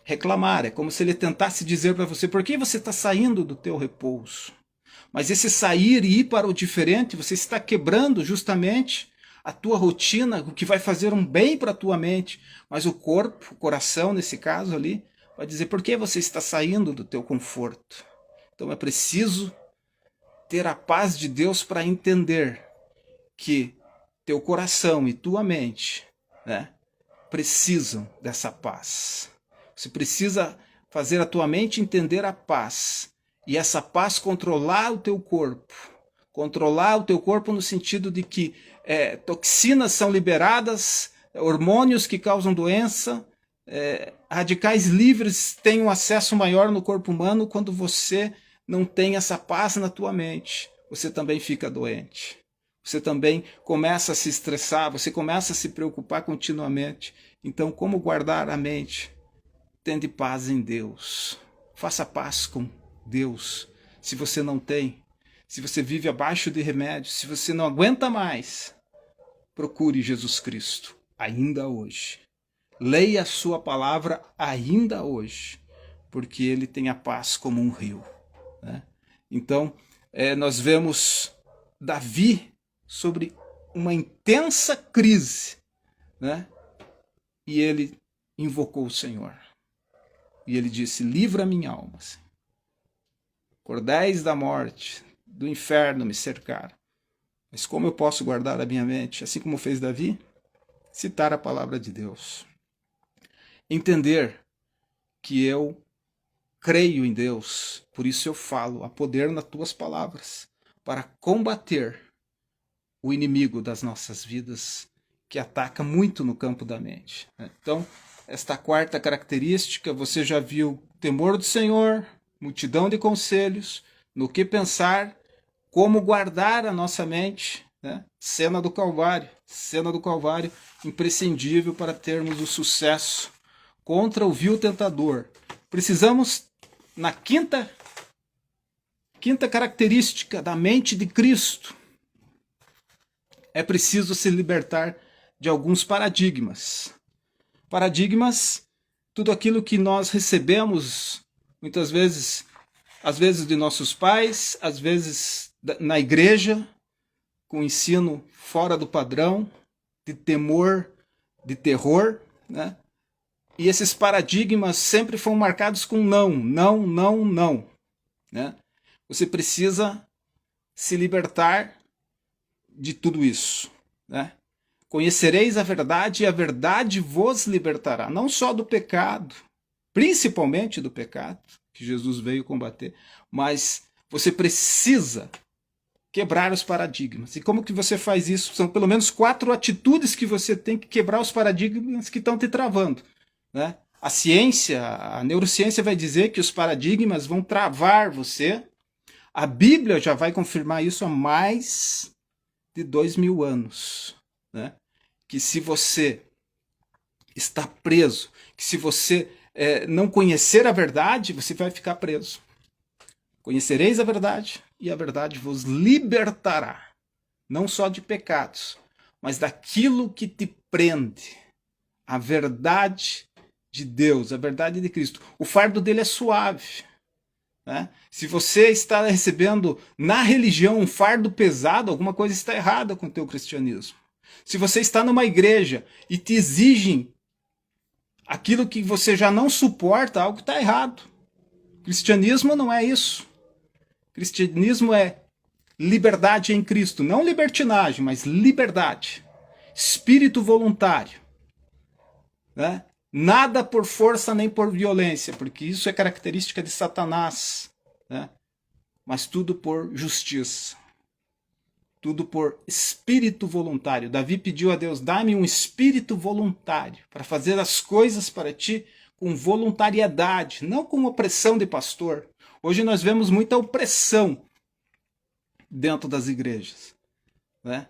reclamar. É como se ele tentasse dizer para você, por que você está saindo do teu repouso? Mas esse sair e ir para o diferente, você está quebrando justamente a tua rotina, o que vai fazer um bem para a tua mente. Mas o corpo, o coração nesse caso ali, vai dizer, por que você está saindo do teu conforto? Então é preciso ter a paz de Deus para entender que teu coração e tua mente, né, precisam dessa paz. Você precisa fazer a tua mente entender a paz. E essa paz controlar o teu corpo. Controlar o teu corpo no sentido de que toxinas são liberadas, hormônios que causam doença, radicais livres têm um acesso maior no corpo humano. Quando você não tem essa paz na tua mente, você também fica doente. Você também começa a se estressar, você começa a se preocupar continuamente. Então, como guardar a mente? Tende paz em Deus. Faça paz com Deus. Se você não tem, se você vive abaixo de remédios, se você não aguenta mais, procure Jesus Cristo, ainda hoje. Leia a sua palavra ainda hoje, porque ele tem a paz como um rio, né? Então, nós vemos Davi sobre uma intensa crise, né? E ele invocou o Senhor. E ele disse, livra minha alma, Senhor. Cordéis da morte, do inferno me cercaram. Mas como eu posso guardar a minha mente? Assim como fez Davi, citar a palavra de Deus. Entender que eu creio em Deus, por isso eu falo, há poder nas tuas palavras, para combater o inimigo das nossas vidas, que ataca muito no campo da mente. Então, esta quarta característica, você já viu temor do Senhor, multidão de conselhos, no que pensar, como guardar a nossa mente, né? Cena do Calvário, imprescindível para termos o sucesso contra o vil tentador. Precisamos, na quinta característica da mente de Cristo, é preciso se libertar de alguns paradigmas. Paradigmas, tudo aquilo que nós recebemos, muitas vezes, às vezes de nossos pais, às vezes na igreja, com ensino fora do padrão, de temor, de terror, né? E esses paradigmas sempre foram marcados com não, não, não, não, né? Você precisa se libertar de tudo isso, né? Conhecereis a verdade e a verdade vos libertará, não só do pecado, principalmente do pecado, que Jesus veio combater, mas você precisa quebrar os paradigmas. E como que você faz isso? São pelo menos 4 atitudes que você tem que quebrar os paradigmas que estão te travando, né? A ciência, a neurociência vai dizer que os paradigmas vão travar você. A Bíblia já vai confirmar isso há mais de 2000 anos, né? Que se você está preso, que se você não conhecer a verdade, você vai ficar preso. Conhecereis a verdade e a verdade vos libertará, não só de pecados, mas daquilo que te prende. A verdade de Deus, a verdade de Cristo. O fardo dele é suave, né? Se você está recebendo na religião um fardo pesado, alguma coisa está errada com o teu cristianismo. Se você está numa igreja e te exigem aquilo que você já não suporta, algo está errado. Cristianismo não é isso. Cristianismo é liberdade em Cristo, não libertinagem, mas liberdade. Espírito voluntário, né? Nada por força nem por violência, porque isso é característica de Satanás, né? Mas tudo por justiça. Tudo por espírito voluntário. Davi pediu a Deus, dá-me um espírito voluntário para fazer as coisas para ti com voluntariedade, não com opressão de pastor. Hoje nós vemos muita opressão dentro das igrejas, né?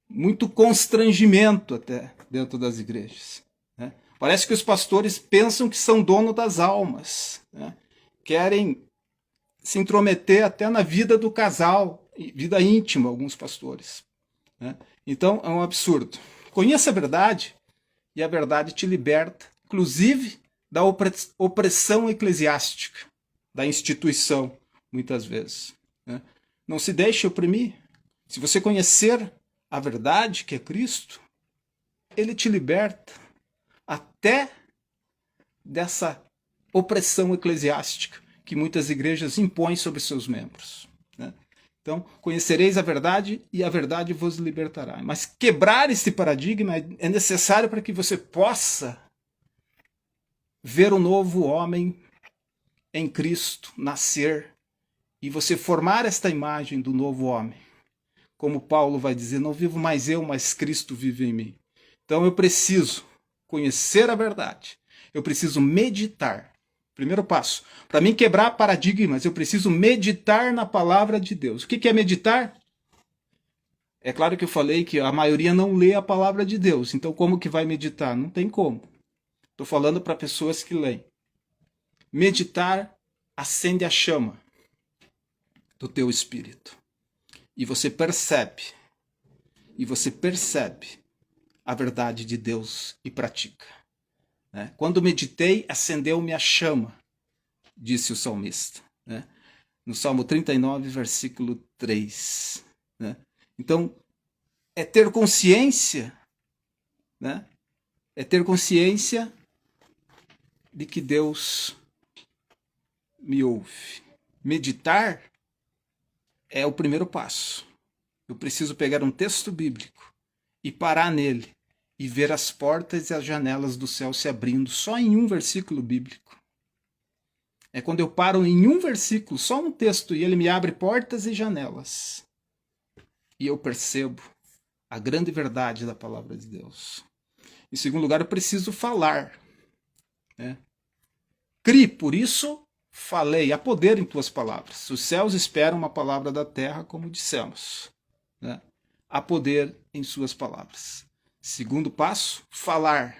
Muito constrangimento até dentro das igrejas, né? Parece que os pastores pensam que são dono das almas, né? Querem se intrometer até na vida do casal, vida íntima, alguns pastores, né? Então é um absurdo. Conheça a verdade e a verdade te liberta, inclusive da opressão eclesiástica, da instituição, muitas vezes, né? Não se deixe oprimir. Se você conhecer a verdade, que é Cristo, ele te liberta até dessa opressão eclesiástica que muitas igrejas impõem sobre seus membros, né? Então, conhecereis a verdade e a verdade vos libertará. Mas quebrar esse paradigma é necessário para que você possa ver o novo homem em Cristo nascer e você formar esta imagem do novo homem. Como Paulo vai dizer, não vivo mais eu, mas Cristo vive em mim. Então eu preciso conhecer a verdade. Eu preciso meditar. Primeiro passo. Para mim quebrar paradigmas, eu preciso meditar na palavra de Deus. O que é meditar? É claro que eu falei que a maioria não lê a palavra de Deus. Então como que vai meditar? Não tem como. Estou falando para pessoas que leem. Meditar acende a chama do teu espírito. E você percebe a verdade de Deus e pratica, né? Quando meditei, acendeu-me a chama, disse o salmista, né? No Salmo 39, versículo 3. Né? Então, é ter consciência, né? É ter consciência de que Deus me ouve. Meditar é o primeiro passo. Eu preciso pegar um texto bíblico e parar nele e ver as portas e as janelas do céu se abrindo só em um versículo bíblico. É quando eu paro em um versículo, só um texto, e ele me abre portas e janelas. E eu percebo a grande verdade da palavra de Deus. Em segundo lugar, eu preciso falar, né? Crie, por isso falei. Há poder em tuas palavras. Os céus esperam uma palavra da terra, como dissemos, né? Há poder em suas palavras. Segundo passo, falar,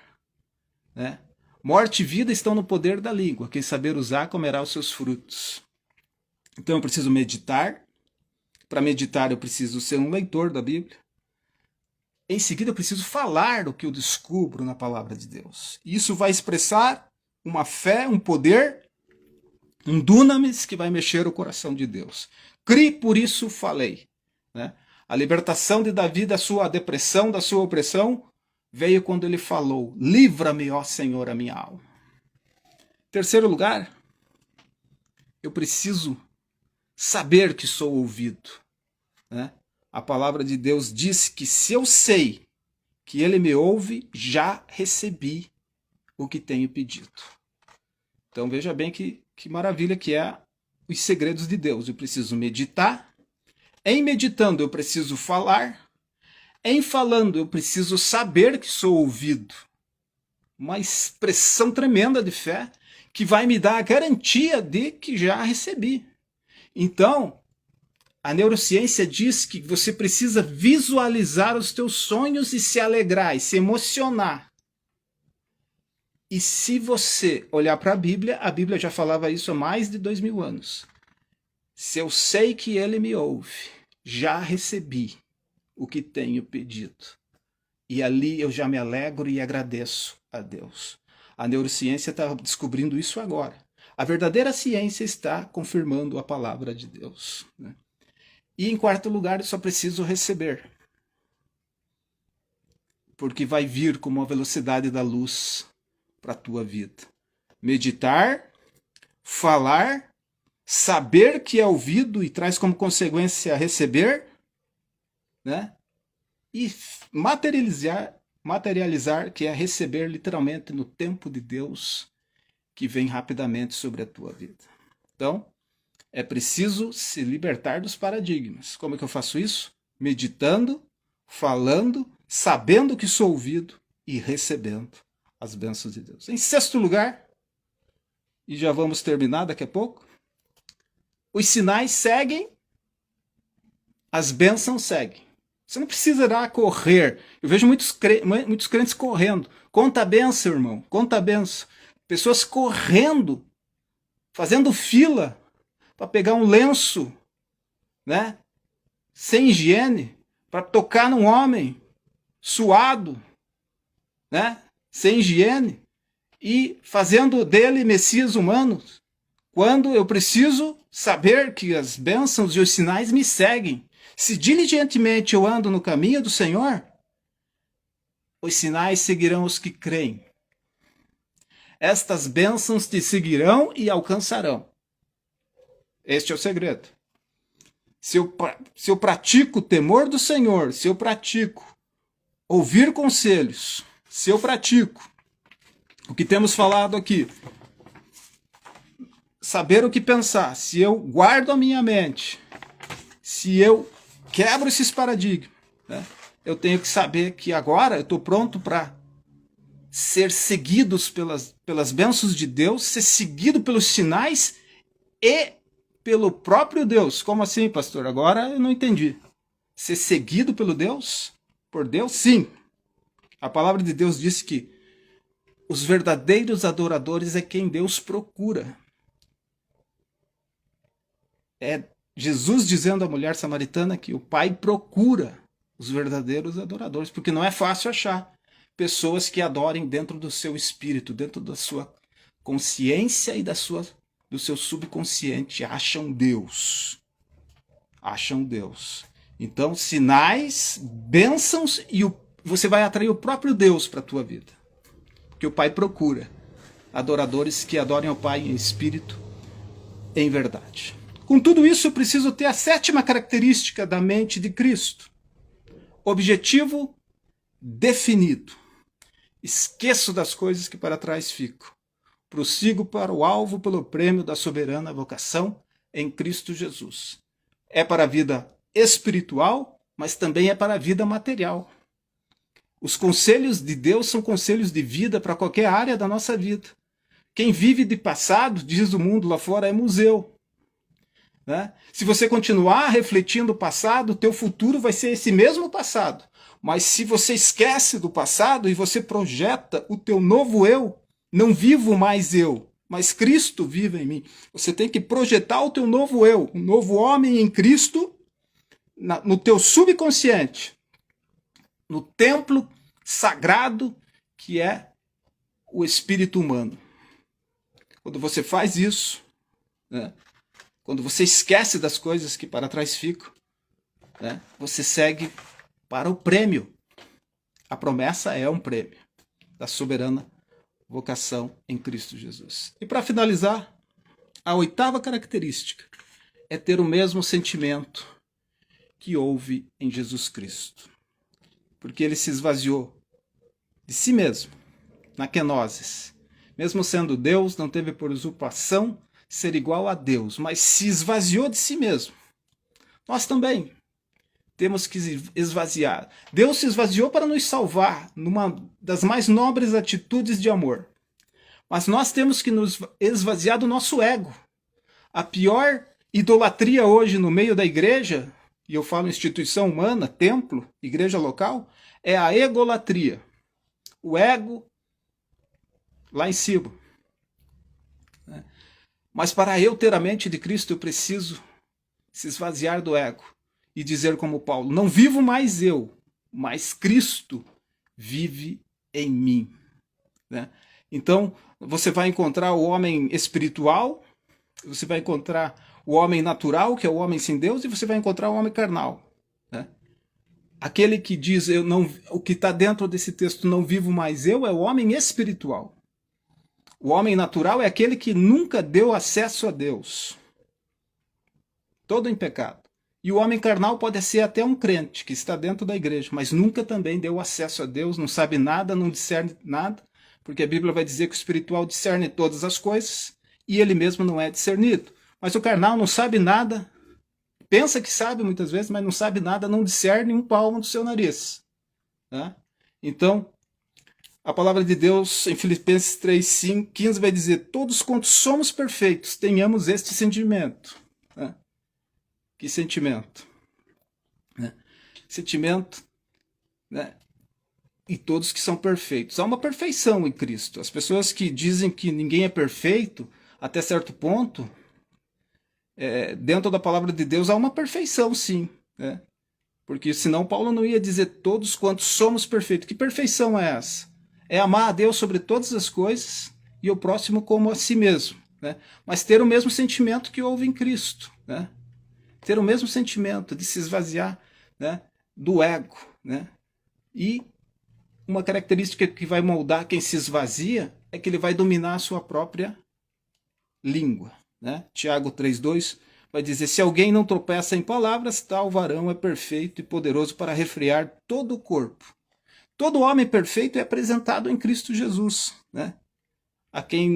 né? Morte e vida estão no poder da língua. Quem saber usar comerá os seus frutos. Então eu preciso meditar. Para meditar eu preciso ser um leitor da Bíblia. Em seguida eu preciso falar o que eu descubro na palavra de Deus. Isso vai expressar uma fé, um poder, um dunamis que vai mexer o coração de Deus. Crie, por isso falei, né? A libertação de Davi da sua depressão, da sua opressão, veio quando ele falou, livra-me, ó Senhor, a minha alma. Terceiro lugar, eu preciso saber que sou ouvido, né? A palavra de Deus diz que se eu sei que ele me ouve, já recebi o que tenho pedido. Então veja bem que maravilha que é os segredos de Deus. Eu preciso meditar, Em meditando, eu preciso falar. Em falando, eu preciso saber que sou ouvido. Uma expressão tremenda de fé que vai me dar a garantia de que já recebi. Então, a neurociência diz que você precisa visualizar os teus sonhos e se alegrar e se emocionar. E se você olhar para a Bíblia já falava isso há mais de 2000 anos. Se eu sei que ele me ouve, já recebi o que tenho pedido. E ali eu já me alegro e agradeço a Deus. A neurociência está descobrindo isso agora. A verdadeira ciência está confirmando a palavra de Deus. Né? E em quarto lugar, eu só preciso receber. Porque vai vir como a velocidade da luz para a tua vida. Meditar, falar, saber que é ouvido e traz como consequência receber, né? E materializar, que é receber literalmente no tempo de Deus, que vem rapidamente sobre a tua vida. Então, é preciso se libertar dos paradigmas. Como é que eu faço isso? Meditando, falando, sabendo que sou ouvido e recebendo as bênçãos de Deus. Em sexto lugar, e já vamos terminar daqui a pouco, os sinais seguem, as bênçãos seguem. Você não precisará correr. Eu vejo muitos crentes correndo. Conta a benção, irmão. Conta a benção. Pessoas correndo, fazendo fila para pegar um lenço, né? Sem higiene, para tocar num homem suado, né? Sem higiene, e fazendo dele Messias humano, quando eu preciso saber que as bênçãos e os sinais me seguem. Se diligentemente eu ando no caminho do Senhor, os sinais seguirão os que creem. Estas bênçãos te seguirão e alcançarão. Este é o segredo. Se eu pratico o temor do Senhor, se eu pratico ouvir conselhos, se eu pratico o que temos falado aqui, saber o que pensar, se eu guardo a minha mente, se eu quebro esses paradigmas, né? Eu tenho que saber que agora eu estou pronto para ser seguidos pelas bênçãos de Deus, ser seguido pelos sinais e pelo próprio Deus. Como assim, pastor? Agora eu não entendi. Ser seguido pelo Deus? Por Deus? Sim. A palavra de Deus diz que os verdadeiros adoradores é quem Deus procura. É Jesus dizendo à mulher samaritana que o Pai procura os verdadeiros adoradores, porque não é fácil achar pessoas que adorem dentro do seu espírito, dentro da sua consciência e do seu subconsciente, acham Deus. Acham Deus. Então, sinais, bênçãos, e você vai atrair o próprio Deus para a tua vida. Porque o Pai procura adoradores que adorem ao Pai em espírito, em verdade. Com tudo isso, eu preciso ter a sétima característica da mente de Cristo. Objetivo definido. Esqueço das coisas que para trás fico. Prossigo para o alvo pelo prêmio da soberana vocação em Cristo Jesus. É para a vida espiritual, mas também é para a vida material. Os conselhos de Deus são conselhos de vida para qualquer área da nossa vida. Quem vive de passado, diz o mundo lá fora, é museu. Né? Se você continuar refletindo o passado, o teu futuro vai ser esse mesmo passado. Mas se você esquece do passado e você projeta o teu novo eu, não vivo mais eu, mas Cristo vive em mim. Você tem que projetar o teu novo eu, um novo homem em Cristo, no teu subconsciente, no templo sagrado que é o espírito humano. Quando você faz isso, né? Quando você esquece das coisas que para trás ficam, né? Você segue para o prêmio. A promessa é um prêmio da soberana vocação em Cristo Jesus. E para finalizar, a oitava característica é ter o mesmo sentimento que houve em Jesus Cristo. Porque ele se esvaziou de si mesmo, na kenosis. Mesmo sendo Deus, não teve por usurpação ser igual a Deus, mas se esvaziou de si mesmo. nós também temos que esvaziar. Deus se esvaziou para nos salvar numa das mais nobres atitudes de amor. Mas nós temos que nos esvaziar do nosso ego. A pior idolatria hoje no meio da igreja, e eu falo instituição humana, templo, igreja local, é a egolatria. O ego lá em cima. Mas para eu ter a mente de Cristo, eu preciso se esvaziar do ego e dizer como Paulo, não vivo mais eu, mas Cristo vive em mim. Então, você vai encontrar o homem espiritual, você vai encontrar o homem natural, que é o homem sem Deus, e você vai encontrar o homem carnal. Aquele que diz, o que está dentro desse texto, não vivo mais eu, é o homem espiritual. O homem natural é aquele que nunca deu acesso a Deus. Todo em pecado. E o homem carnal pode ser até um crente que está dentro da igreja, mas nunca também deu acesso a Deus, não sabe nada, não discerne nada, porque a Bíblia vai dizer que o espiritual discerne todas as coisas e ele mesmo não é discernido. Mas o carnal não sabe nada, pensa que sabe muitas vezes, mas não sabe nada, não discerne um palmo do seu nariz. Então, a palavra de Deus em Filipenses 3:15 vai dizer, todos quantos somos perfeitos, tenhamos este sentimento. Que sentimento? Sentimento, e todos que são perfeitos. Há uma perfeição em Cristo. As pessoas que dizem que ninguém é perfeito, até certo ponto, dentro da palavra de Deus há uma perfeição, sim. Porque senão Paulo não ia dizer todos quantos somos perfeitos. Que perfeição é essa? É amar a Deus sobre todas as coisas e o próximo como a si mesmo. Mas ter o mesmo sentimento que houve em Cristo. Ter o mesmo sentimento de se esvaziar do ego. E uma característica que vai moldar quem se esvazia é que ele vai dominar a sua própria língua. Tiago 3:2 vai dizer, se alguém não tropeça em palavras, tal varão é perfeito e poderoso para refrear todo o corpo. Todo homem perfeito é apresentado em Cristo Jesus. A quem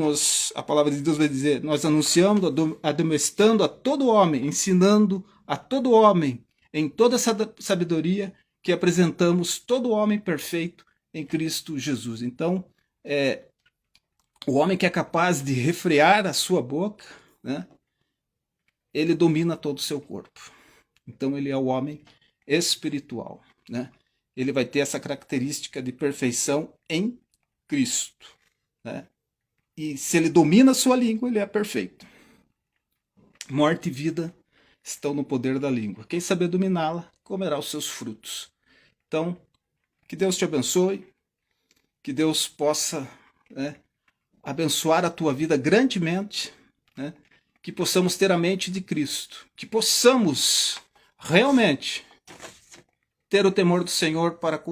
a palavra de Deus vai dizer, nós anunciamos, admoestando a todo homem, ensinando a todo homem, em toda essa sabedoria, que apresentamos todo homem perfeito em Cristo Jesus. Então, o homem que é capaz de refrear a sua boca, ele domina todo o seu corpo. Então, ele é o homem espiritual. Ele vai ter essa característica de perfeição em Cristo. E se ele domina a sua língua, ele é perfeito. Morte e vida estão no poder da língua. Quem saber dominá-la, comerá os seus frutos. Então, que Deus te abençoe, que Deus possa abençoar a tua vida grandemente, que possamos ter a mente de Cristo, que possamos realmente ter o temor do Senhor para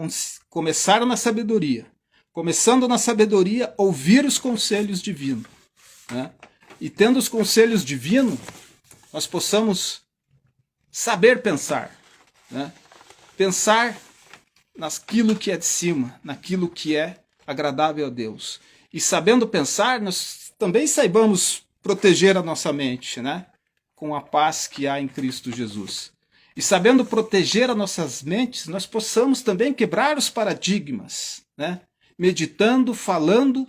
começar na sabedoria. Começando na sabedoria, ouvir os conselhos divinos. E tendo os conselhos divinos, nós possamos saber pensar. Pensar naquilo que é de cima, naquilo que é agradável a Deus. E sabendo pensar, nós também saibamos proteger a nossa mente, com a paz que há em Cristo Jesus. E sabendo proteger as nossas mentes, nós possamos também quebrar os paradigmas, meditando, falando,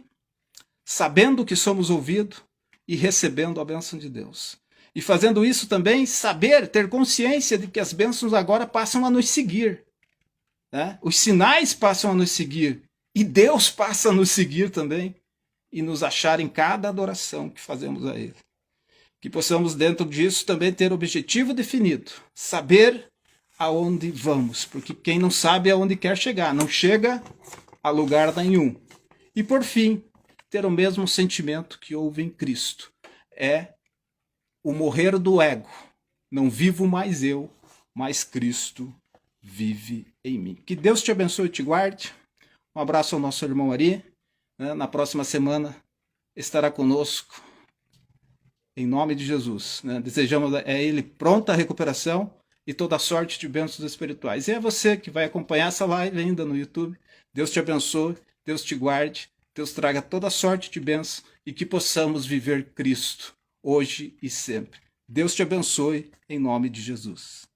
sabendo que somos ouvidos e recebendo a bênção de Deus. E fazendo isso também, saber, ter consciência de que as bênçãos agora passam a nos seguir. Os sinais passam a nos seguir. E Deus passa a nos seguir também e nos achar em cada adoração que fazemos a Ele. Que possamos dentro disso também ter objetivo definido. Saber aonde vamos. Porque quem não sabe aonde quer chegar, não chega a lugar nenhum. E por fim, ter o mesmo sentimento que houve em Cristo. É o morrer do ego. Não vivo mais eu, mas Cristo vive em mim. Que Deus te abençoe e te guarde. Um abraço ao nosso irmão Ari. Na próxima semana estará conosco. Em nome de Jesus. Desejamos a Ele pronta recuperação e toda sorte de bênçãos espirituais. E é você que vai acompanhar essa live ainda no YouTube. Deus te abençoe, Deus te guarde, Deus traga toda sorte de bênçãos e que possamos viver Cristo hoje e sempre. Deus te abençoe em nome de Jesus.